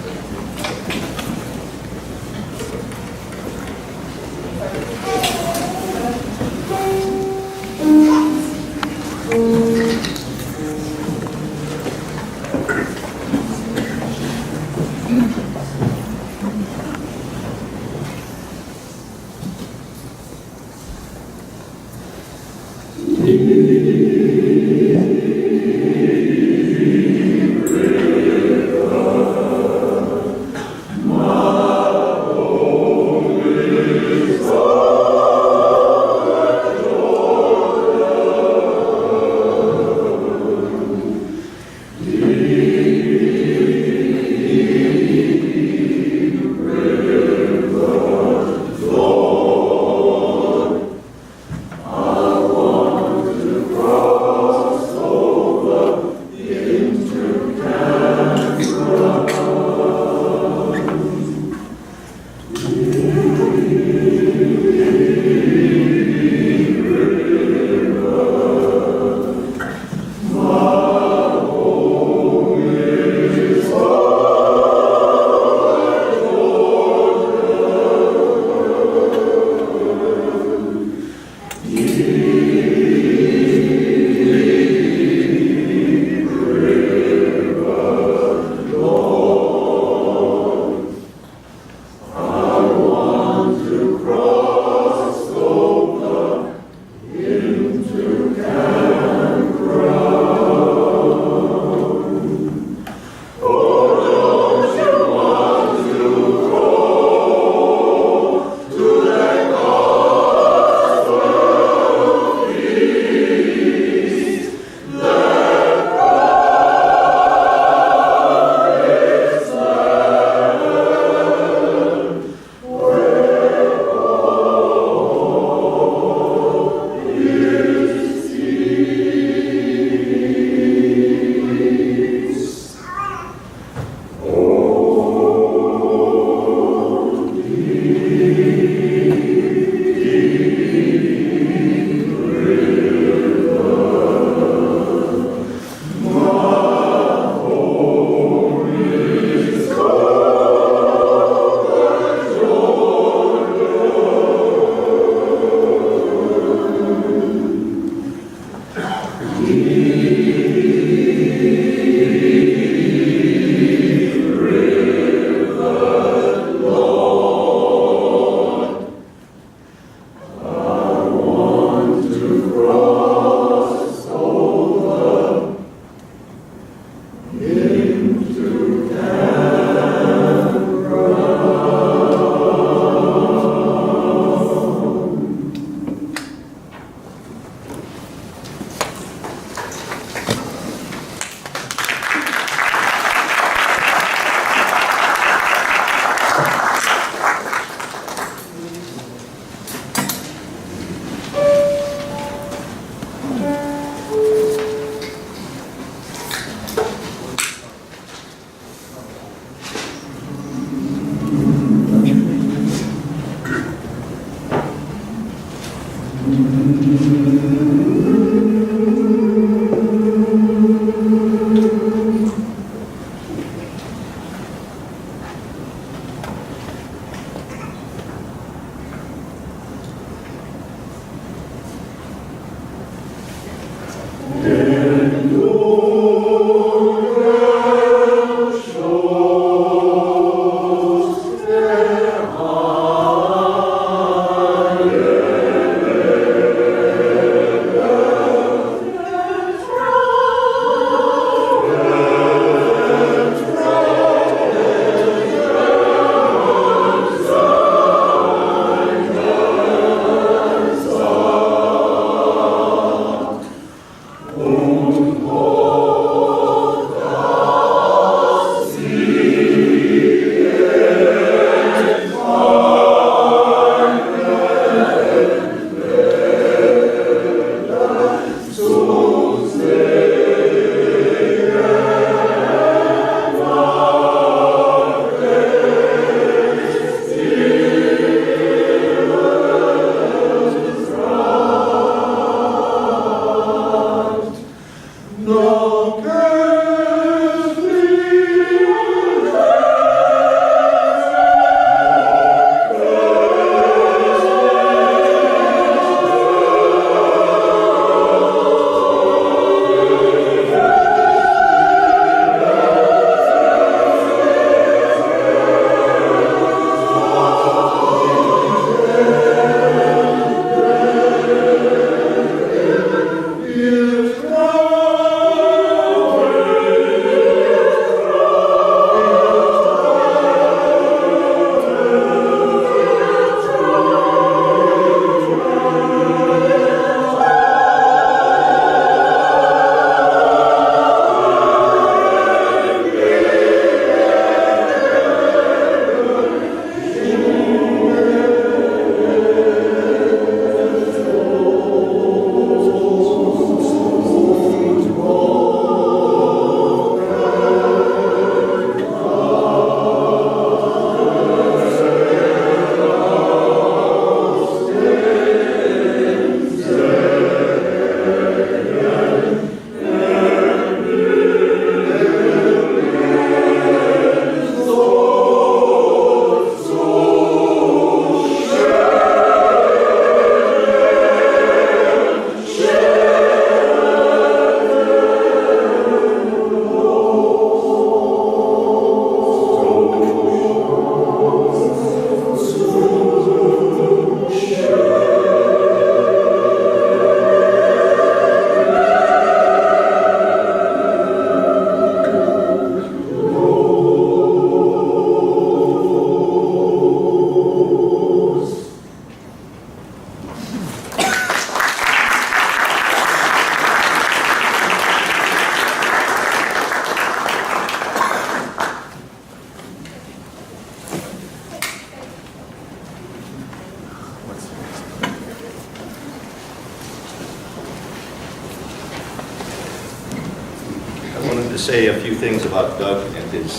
to say a few things about Doug and his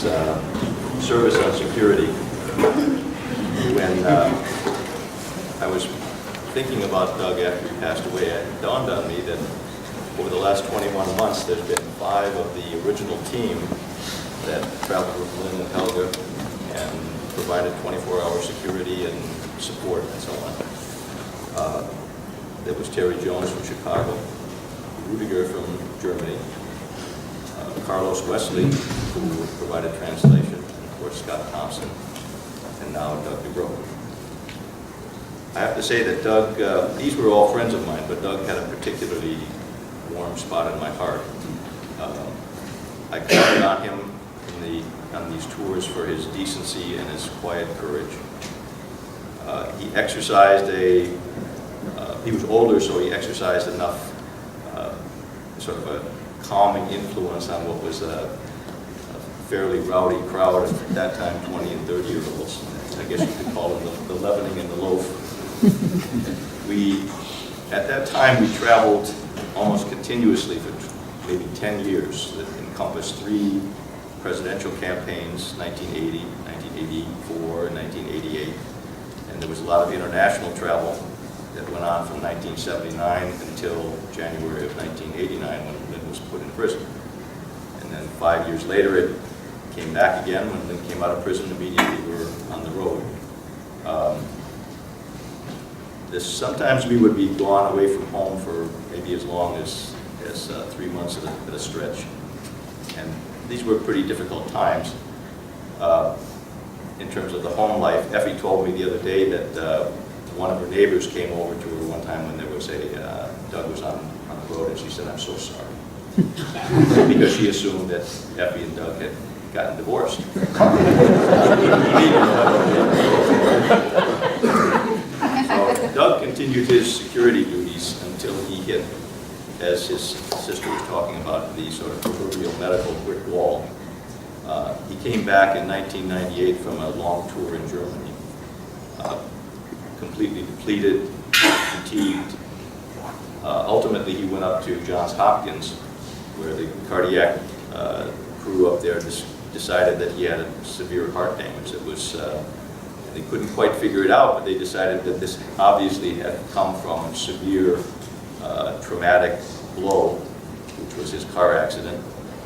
service on security. When I was thinking about Doug after he passed away, it dawned on me that over the last 21 months, there's been 5 of the original team that traveled with Lynn and Helga and provided 24-hour security and support and so on. There was Terry Jones from Chicago, Rudiger from Germany, Carlos Wesley, who provided translation, and of course Scott Thompson, and now Doug Degroot. I have to say that Doug, these were all friends of mine, but Doug had a particularly warm spot in my heart. I counted on him on these tours for his decency and his quiet courage. He exercised he was older, so he exercised enough sort of a calming influence on what was a fairly rowdy crowd at that time, 20 and 30-year-olds. I guess you could call them the leavening in the loaf. At that time, we traveled almost continuously for maybe 10 years that encompassed 3 presidential campaigns, 1980, 1984, and 1988. And there was a lot of international travel. that went on from 1979 until January of 1989 when Lynn was put in prison. And then 5 years later, it came back again. When Lynn came out of prison, immediately we were on the road. Sometimes we would be gone away from home for maybe as long as 3 months at a stretch. And these were pretty difficult times in terms of the home life. Effie told me the other day that one of her neighbors came over to her one time when there was Doug was on the road, and she said, "I'm so sorry." Because she assumed that Effie and Doug had gotten divorced. So Doug continued his security duties until he hit, as his sister was talking about, the sort of proverbial medical brick wall. He came back in 1998 from a long tour in Germany, completely depleted, fatigued. Ultimately, he went up to Johns Hopkins, where the cardiac crew up there decided that he had a severe heart damage. It was, they couldn't quite figure it out, but they decided that this obviously had come from severe traumatic blow, which was his car accident,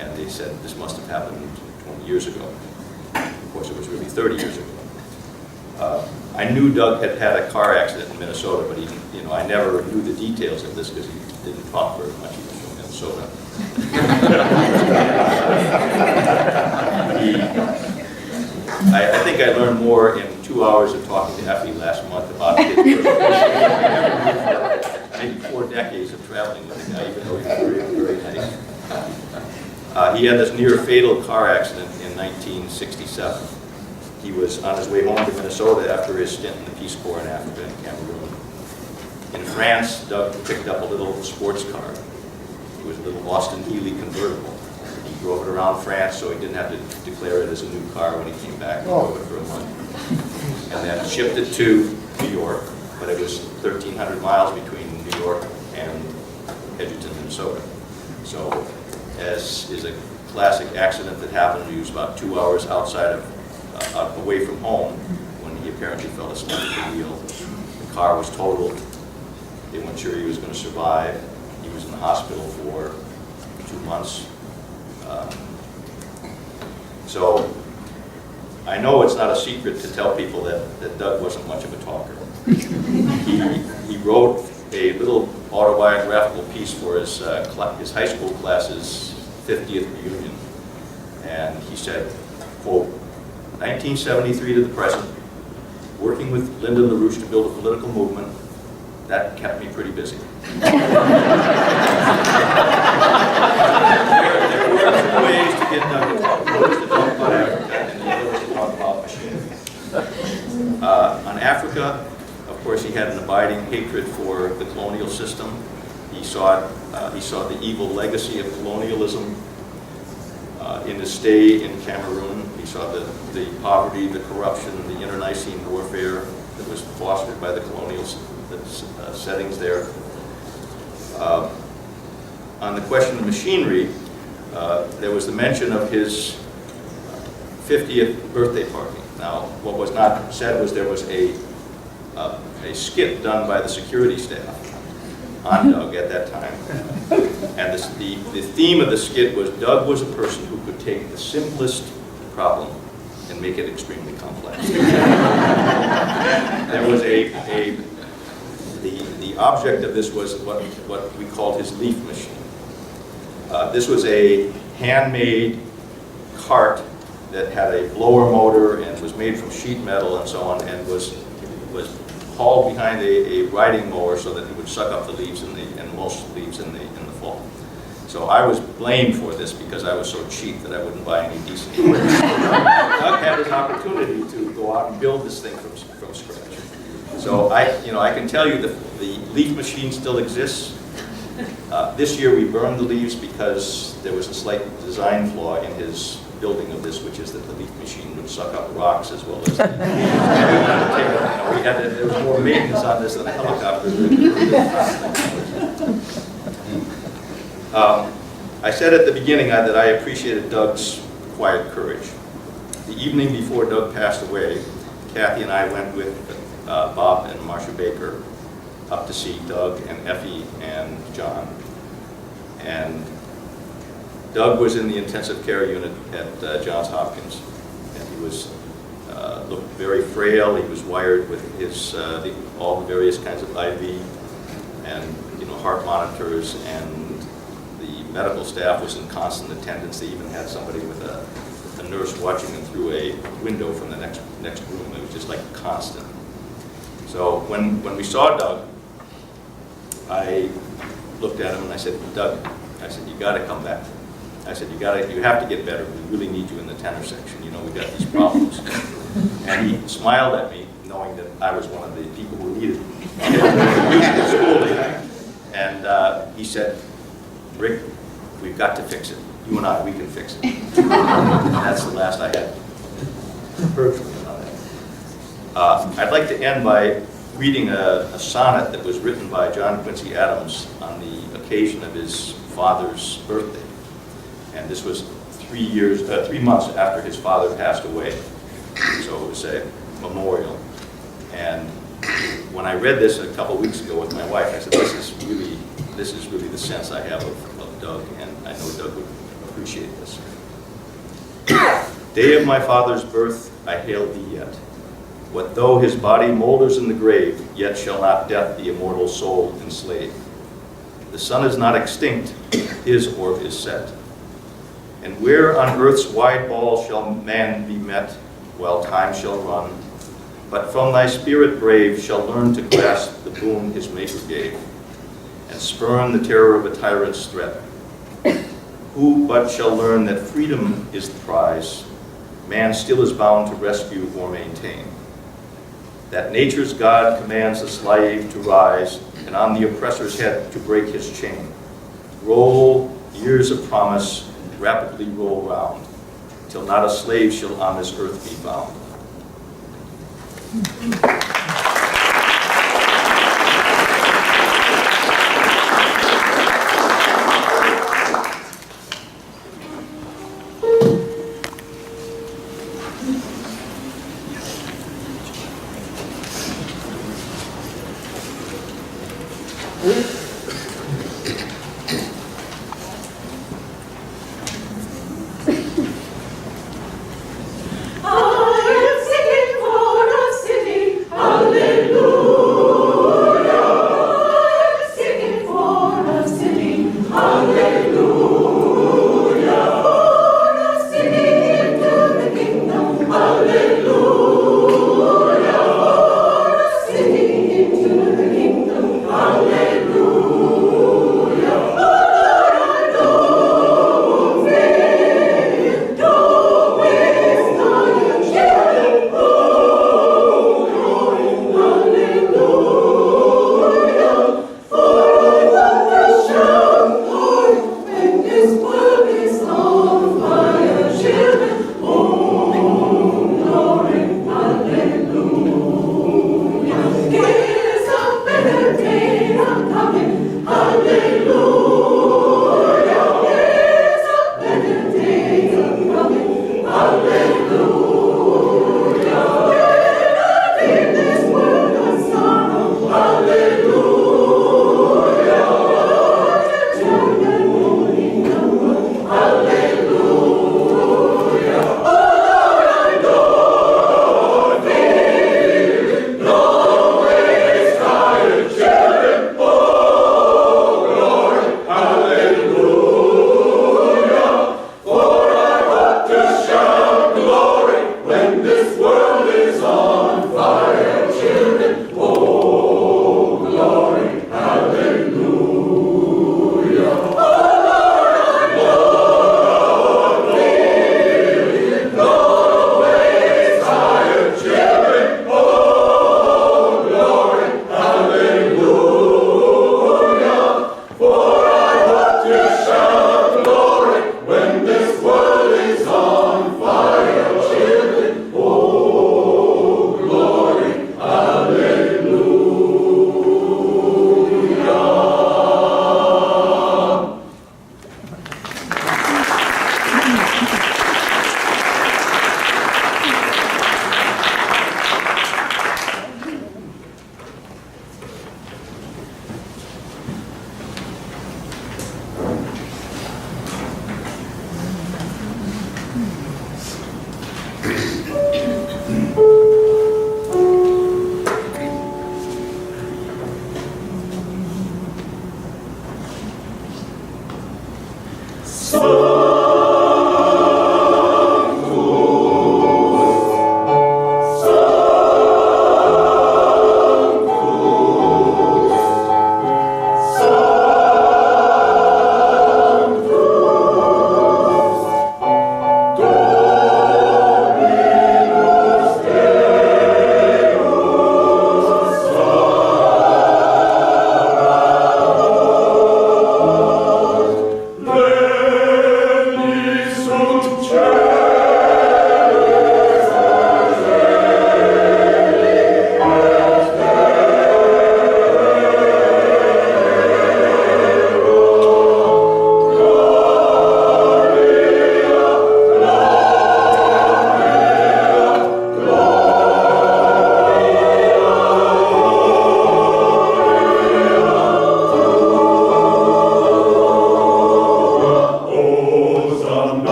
and they said this must have happened 20 years ago. Of course, it was really 30 years ago. I knew Doug had had a car accident in Minnesota, but I never knew the details of this because he didn't talk very much. He was from Minnesota. I think I learned more in 2 hours of talking to Effie last month about his maybe 4 decades of traveling with the guy, even though he was very, very nice. He had this near fatal car accident in 1967. He was on his way home to Minnesota after his stint in the Peace Corps in Africa and Cameroon. In France, Doug picked up a little sports car. It was a little Austin Healey convertible. He drove it around France so he didn't have to declare it as a new car when he came back and drove it for a month. And then shipped it to New York, but it was 1,300 miles between New York and Edgerton, Minnesota. So, as is a classic accident that happened, he was about 2 hours outside of away from home when he apparently fell asleep at the wheel. The car was totaled. They weren't sure he was going to survive. He was in the hospital for 2 months. So I know it's not a secret to tell people that Doug wasn't much of a talker. He wrote a little autobiographical piece for his high school class's 50th reunion. And he said, quote, 1973 to the present, working with Lyndon LaRouche to build a political movement, that kept me pretty busy. There were 2 ways to get Doug to talk. One was to talk about Africa, and the other was to talk about machinery. On Africa, of course, he had an abiding hatred for the colonial system. He saw the evil legacy of colonialism in his stay in Cameroon. He saw the poverty, the corruption, the internecine warfare that was fostered by the colonial settings there. On the question of machinery, there was the mention of his 50th birthday party. Now, what was not said was there was a skit done by the security staff on Doug at that time. And the theme of the skit was Doug was a person who could take the simplest problem and make it extremely complex. There was the object of this was what we called his leaf machine. This was a handmade cart that had a blower motor and was made from sheet metal and so on, and was hauled behind a riding mower so that it would suck up the leaves and most leaves in the fall. So I was blamed for this because I was so cheap that I wouldn't buy any decent equipment. Doug had his opportunity to go out and build this thing from scratch. So I can tell you the leaf machine still exists. This year we burned the leaves because there was a slight design flaw in his building of this, which is that the leaf machine would suck up rocks as well as there was more maintenance on this than a helicopter. I said at the beginning that I appreciated Doug's quiet courage. The evening before Doug passed away, Kathy and I went with Bob and Marcia Baker up to see Doug and Effie and John. And Doug was in the intensive care unit at Johns Hopkins, and he was looked very frail. He was wired with his all the various kinds of IV and heart monitors, and the medical staff was in constant attendance. They even had somebody with a nurse watching them through a window from the next room. It was just like constant. So when we saw Doug, I looked at him and I said, Doug, I said, you got to come back. I said, you have to get better. We really need you in the tenor section. We got these problems. And he smiled at me, knowing that I was one of the people who needed schooling. And he said, Rick, we've got to fix it. You and I, we can fix it. And that's the last I had heard from him on that. I'd like to end by reading a sonnet that was written by John Quincy Adams on the occasion of his father's birthday. And this was 3 months after his father passed away. So it was a memorial. And when I read this a couple weeks ago with my wife, I said, this is really the sense I have of Doug, and I know Doug would appreciate this. Day of my father's birth, I hail thee yet. What though his body moulders in the grave, yet shall not death the immortal soul enslave. The sun is not extinct, his orb is set. And where on earth's wide ball shall man be met, while time shall run, but from thy spirit brave shall learn to grasp the boon his maker gave, and spurn the terror of a tyrant's threat. Who but shall learn that freedom is the prize, man still is bound to rescue or maintain. That nature's God commands the slave to rise, and on the oppressor's head to break his chain. Roll, years of promise, rapidly roll round, till not a slave shall on this earth be found. I am singing for a city.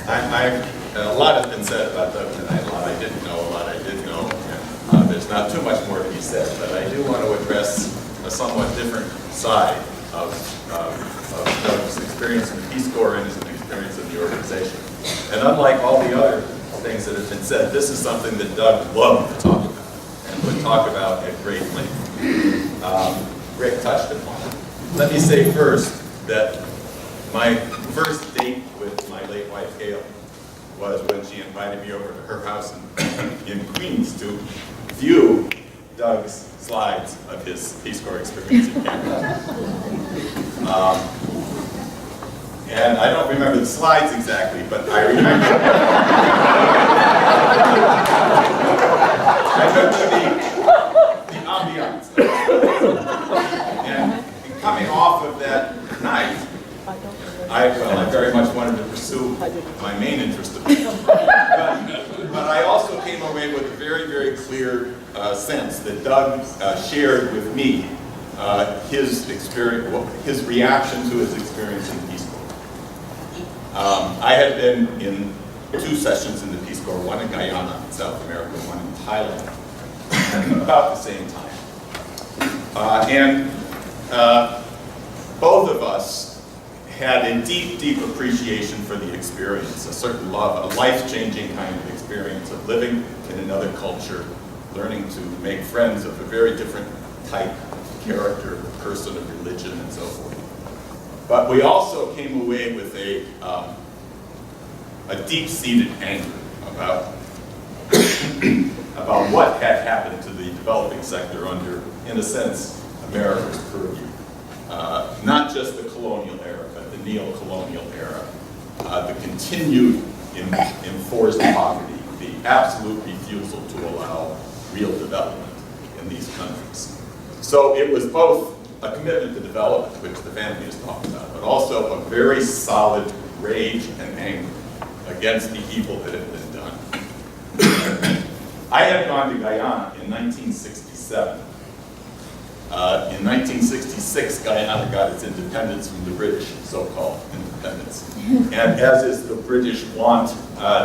A lot has been said about Doug tonight, a lot I didn't know, a lot I did know. There's not too much more to be said, but I do want to address a somewhat different side of Doug's experience in the Peace Corps and his experience in the organization. And unlike all the other things that have been said, this is something that Doug loved to talk about and would talk about at great length. Rick touched upon it. Let me say first that my first date with my late wife, Gail, was when she invited me over to her house in Queens to view Doug's slides of his Peace Corps experience in Canada. And I don't remember the slides exactly, but I remember, the ambiance. And coming off of that night, I very much wanted to pursue my main interest of it. But I also came away with a very, very clear sense that Doug shared with me his experience, his reaction to his experience in the Peace Corps. I had been in 2 sessions in the Peace Corps, one in Guyana, South America, one in Thailand, about the same time. Both of us had a deep, deep appreciation for the experience, a certain love, a life-changing kind of experience of living in another culture, learning to make friends of a very different type of character, person of religion, and so forth. But we also came away with a deep-seated anger about what had happened to the developing sector under, in a sense, America's purview. Not just the colonial era, but the neo-colonial era, the continued enforced poverty, the absolute refusal to allow real development in these countries. So it was both a commitment to development, which the family has talked about, but also a very solid rage and anger against the evil that had been done. I had gone to Guyana in 1967. In 1966, Guyana got its independence from the British, so-called independence. And as is the British wont,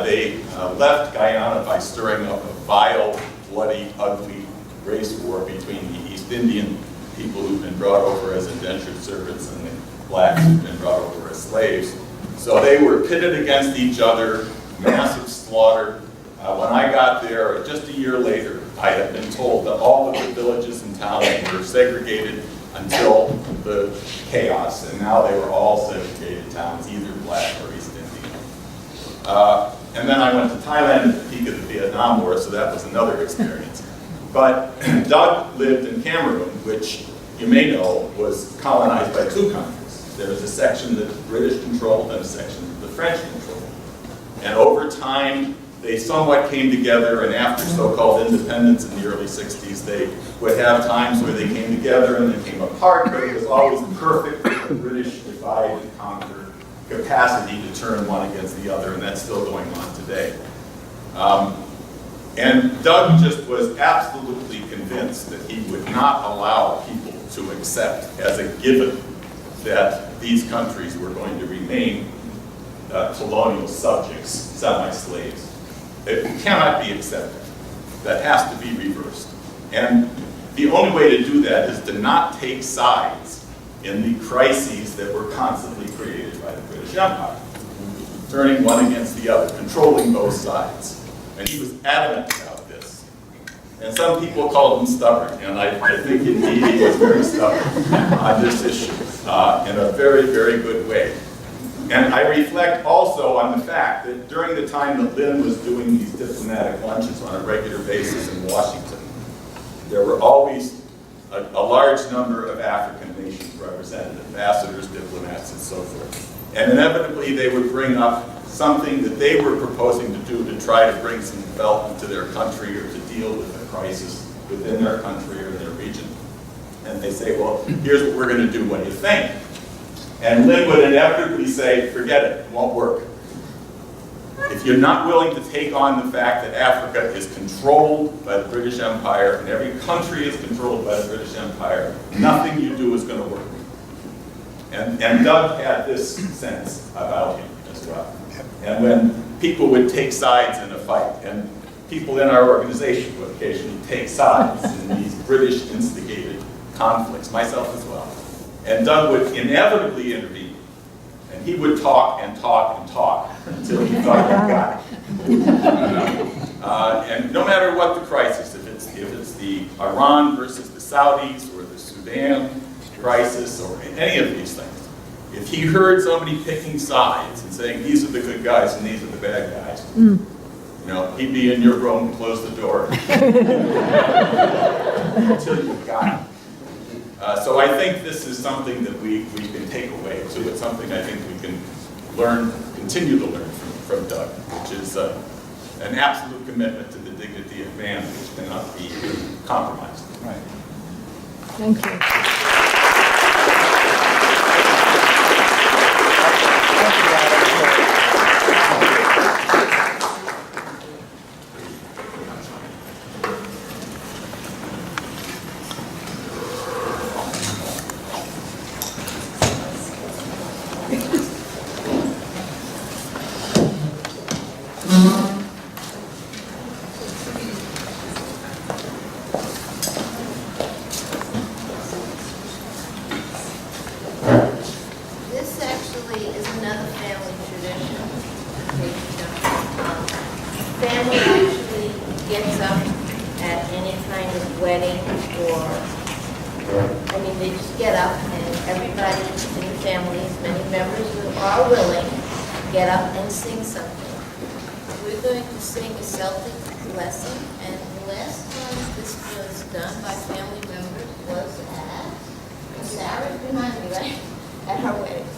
they left Guyana by stirring up a vile, bloody, ugly race war between the East Indian people who'd been brought over as indentured servants and the blacks who'd been brought over as slaves. So they were pitted against each other, massive slaughter. When I got there, just a year later, I had been told that all of the villages and towns were segregated until the chaos, and now they were all segregated towns, either black or East Indian. And then I went to Thailand at the peak of the Vietnam War, so that was another experience. But Doug lived in Cameroon, which you may know was colonized by 2 countries. There was a section that the British controlled and a section that the French controlled. And over time, they somewhat came together, and after so-called independence in the early 60s, they would have times where they came together and then came apart, but it was always perfect for the British divide and conquer capacity to turn one against the other, and that's still going on today. And Doug just was absolutely convinced that he would not allow people to accept as a given that these countries were going to remain colonial subjects, semi-slaves. It cannot be accepted. That has to be reversed. And the only way to do that is to not take sides in the crises that were constantly created by the British Empire, turning one against the other, controlling both sides. And he was adamant about this. And some people called him stubborn, and I think indeed he was very stubborn on this issue in a very, very good way. And I reflect also on the fact that during the time that Lynn was doing these diplomatic lunches on a regular basis in Washington, there were always a large number of African nations represented, ambassadors, diplomats, and so forth. And inevitably they would bring up something that they were proposing to do to try to bring some development to their country or to deal with a crisis within their country or their region. And they say, well, here's what we're going to do. What do you think? And Lynn would inevitably say, forget it, it won't work. If you're not willing to take on the fact that Africa is controlled by the British Empire and every country is controlled by the British Empire, nothing you do is going to work. And Doug had this sense about him as well. And when people would take sides in a fight, and people in our organization would occasionally take sides in these British instigated conflicts, myself as well. And Doug would inevitably intervene, and he would talk and talk and talk until he thought he got it. And no matter what the crisis, if it's the Iran versus the Saudis or the Sudan crisis or any of these things, if he heard somebody picking sides and saying these are the good guys and these are the bad guys, you know, he'd be in your room and close the door until you got it. So I think this is something that we can take away too. It's something I think we can learn, continue to learn from Doug, which is an absolute commitment to the dignity of man, which cannot be compromised. Right. Thank you. This actually is another family tradition. Family usually gets up at any kind of wedding I mean, they just get up and everybody in the family, as many members who are willing, get up and sing something. We're going to sing a Celtic lesson, and the last time this was done by family members was at, Sarah behind me, right? At her wedding.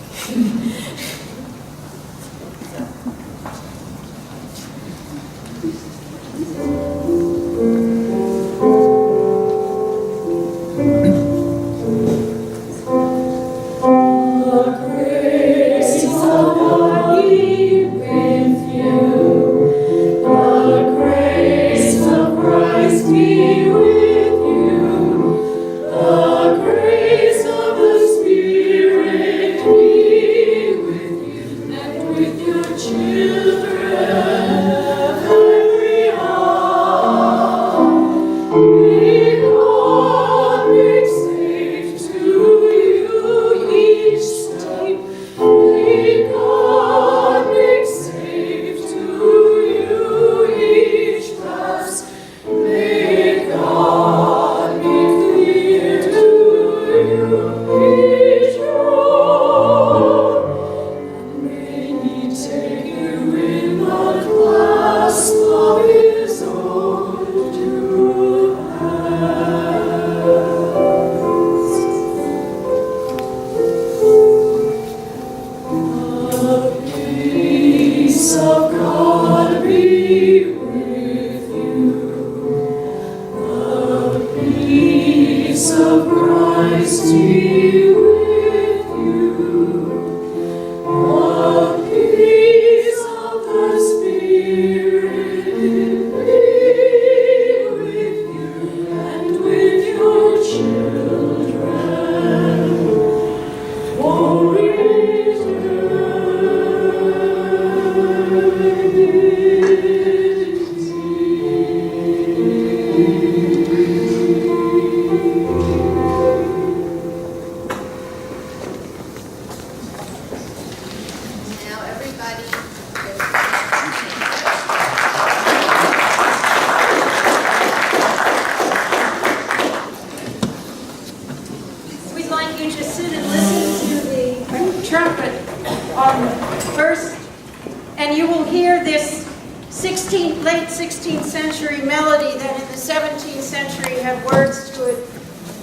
Late 16th century melody that in the 17th century had words to it,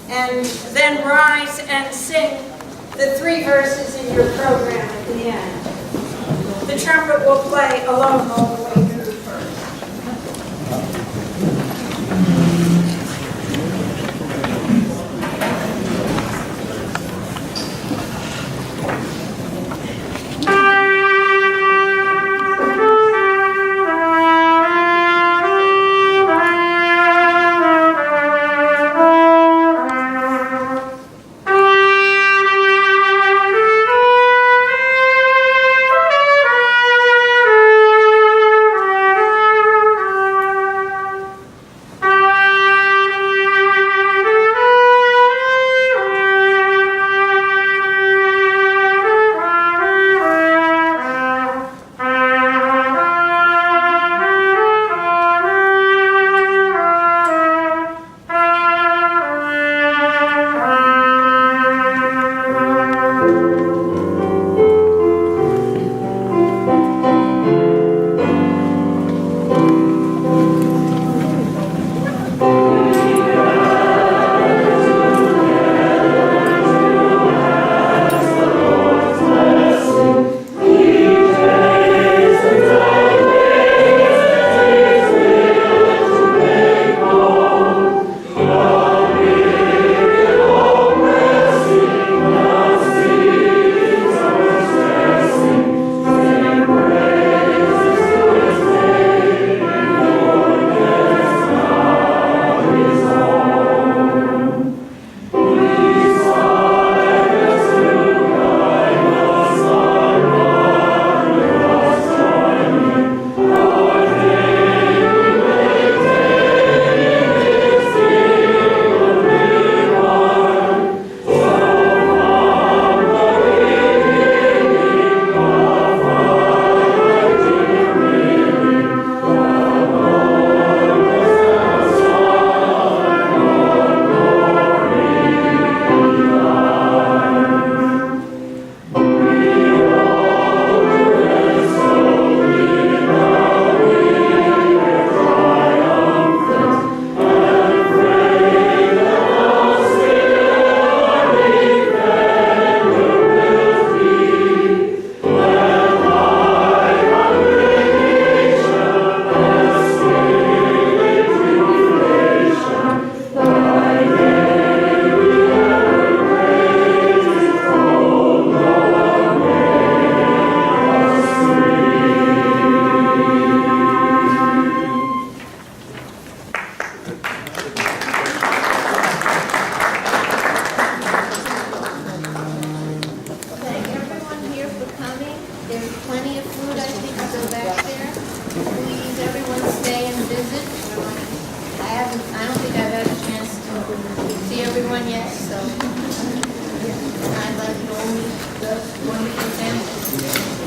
and then rise and sing the 3 verses in your program at the end. The trumpet will play alone all the way through first. Thank you. plenty of food, I think, still back there. Please, everyone stay and visit. I don't think I've had a chance to see everyone yet, so I'd like to all meet the wonderful family.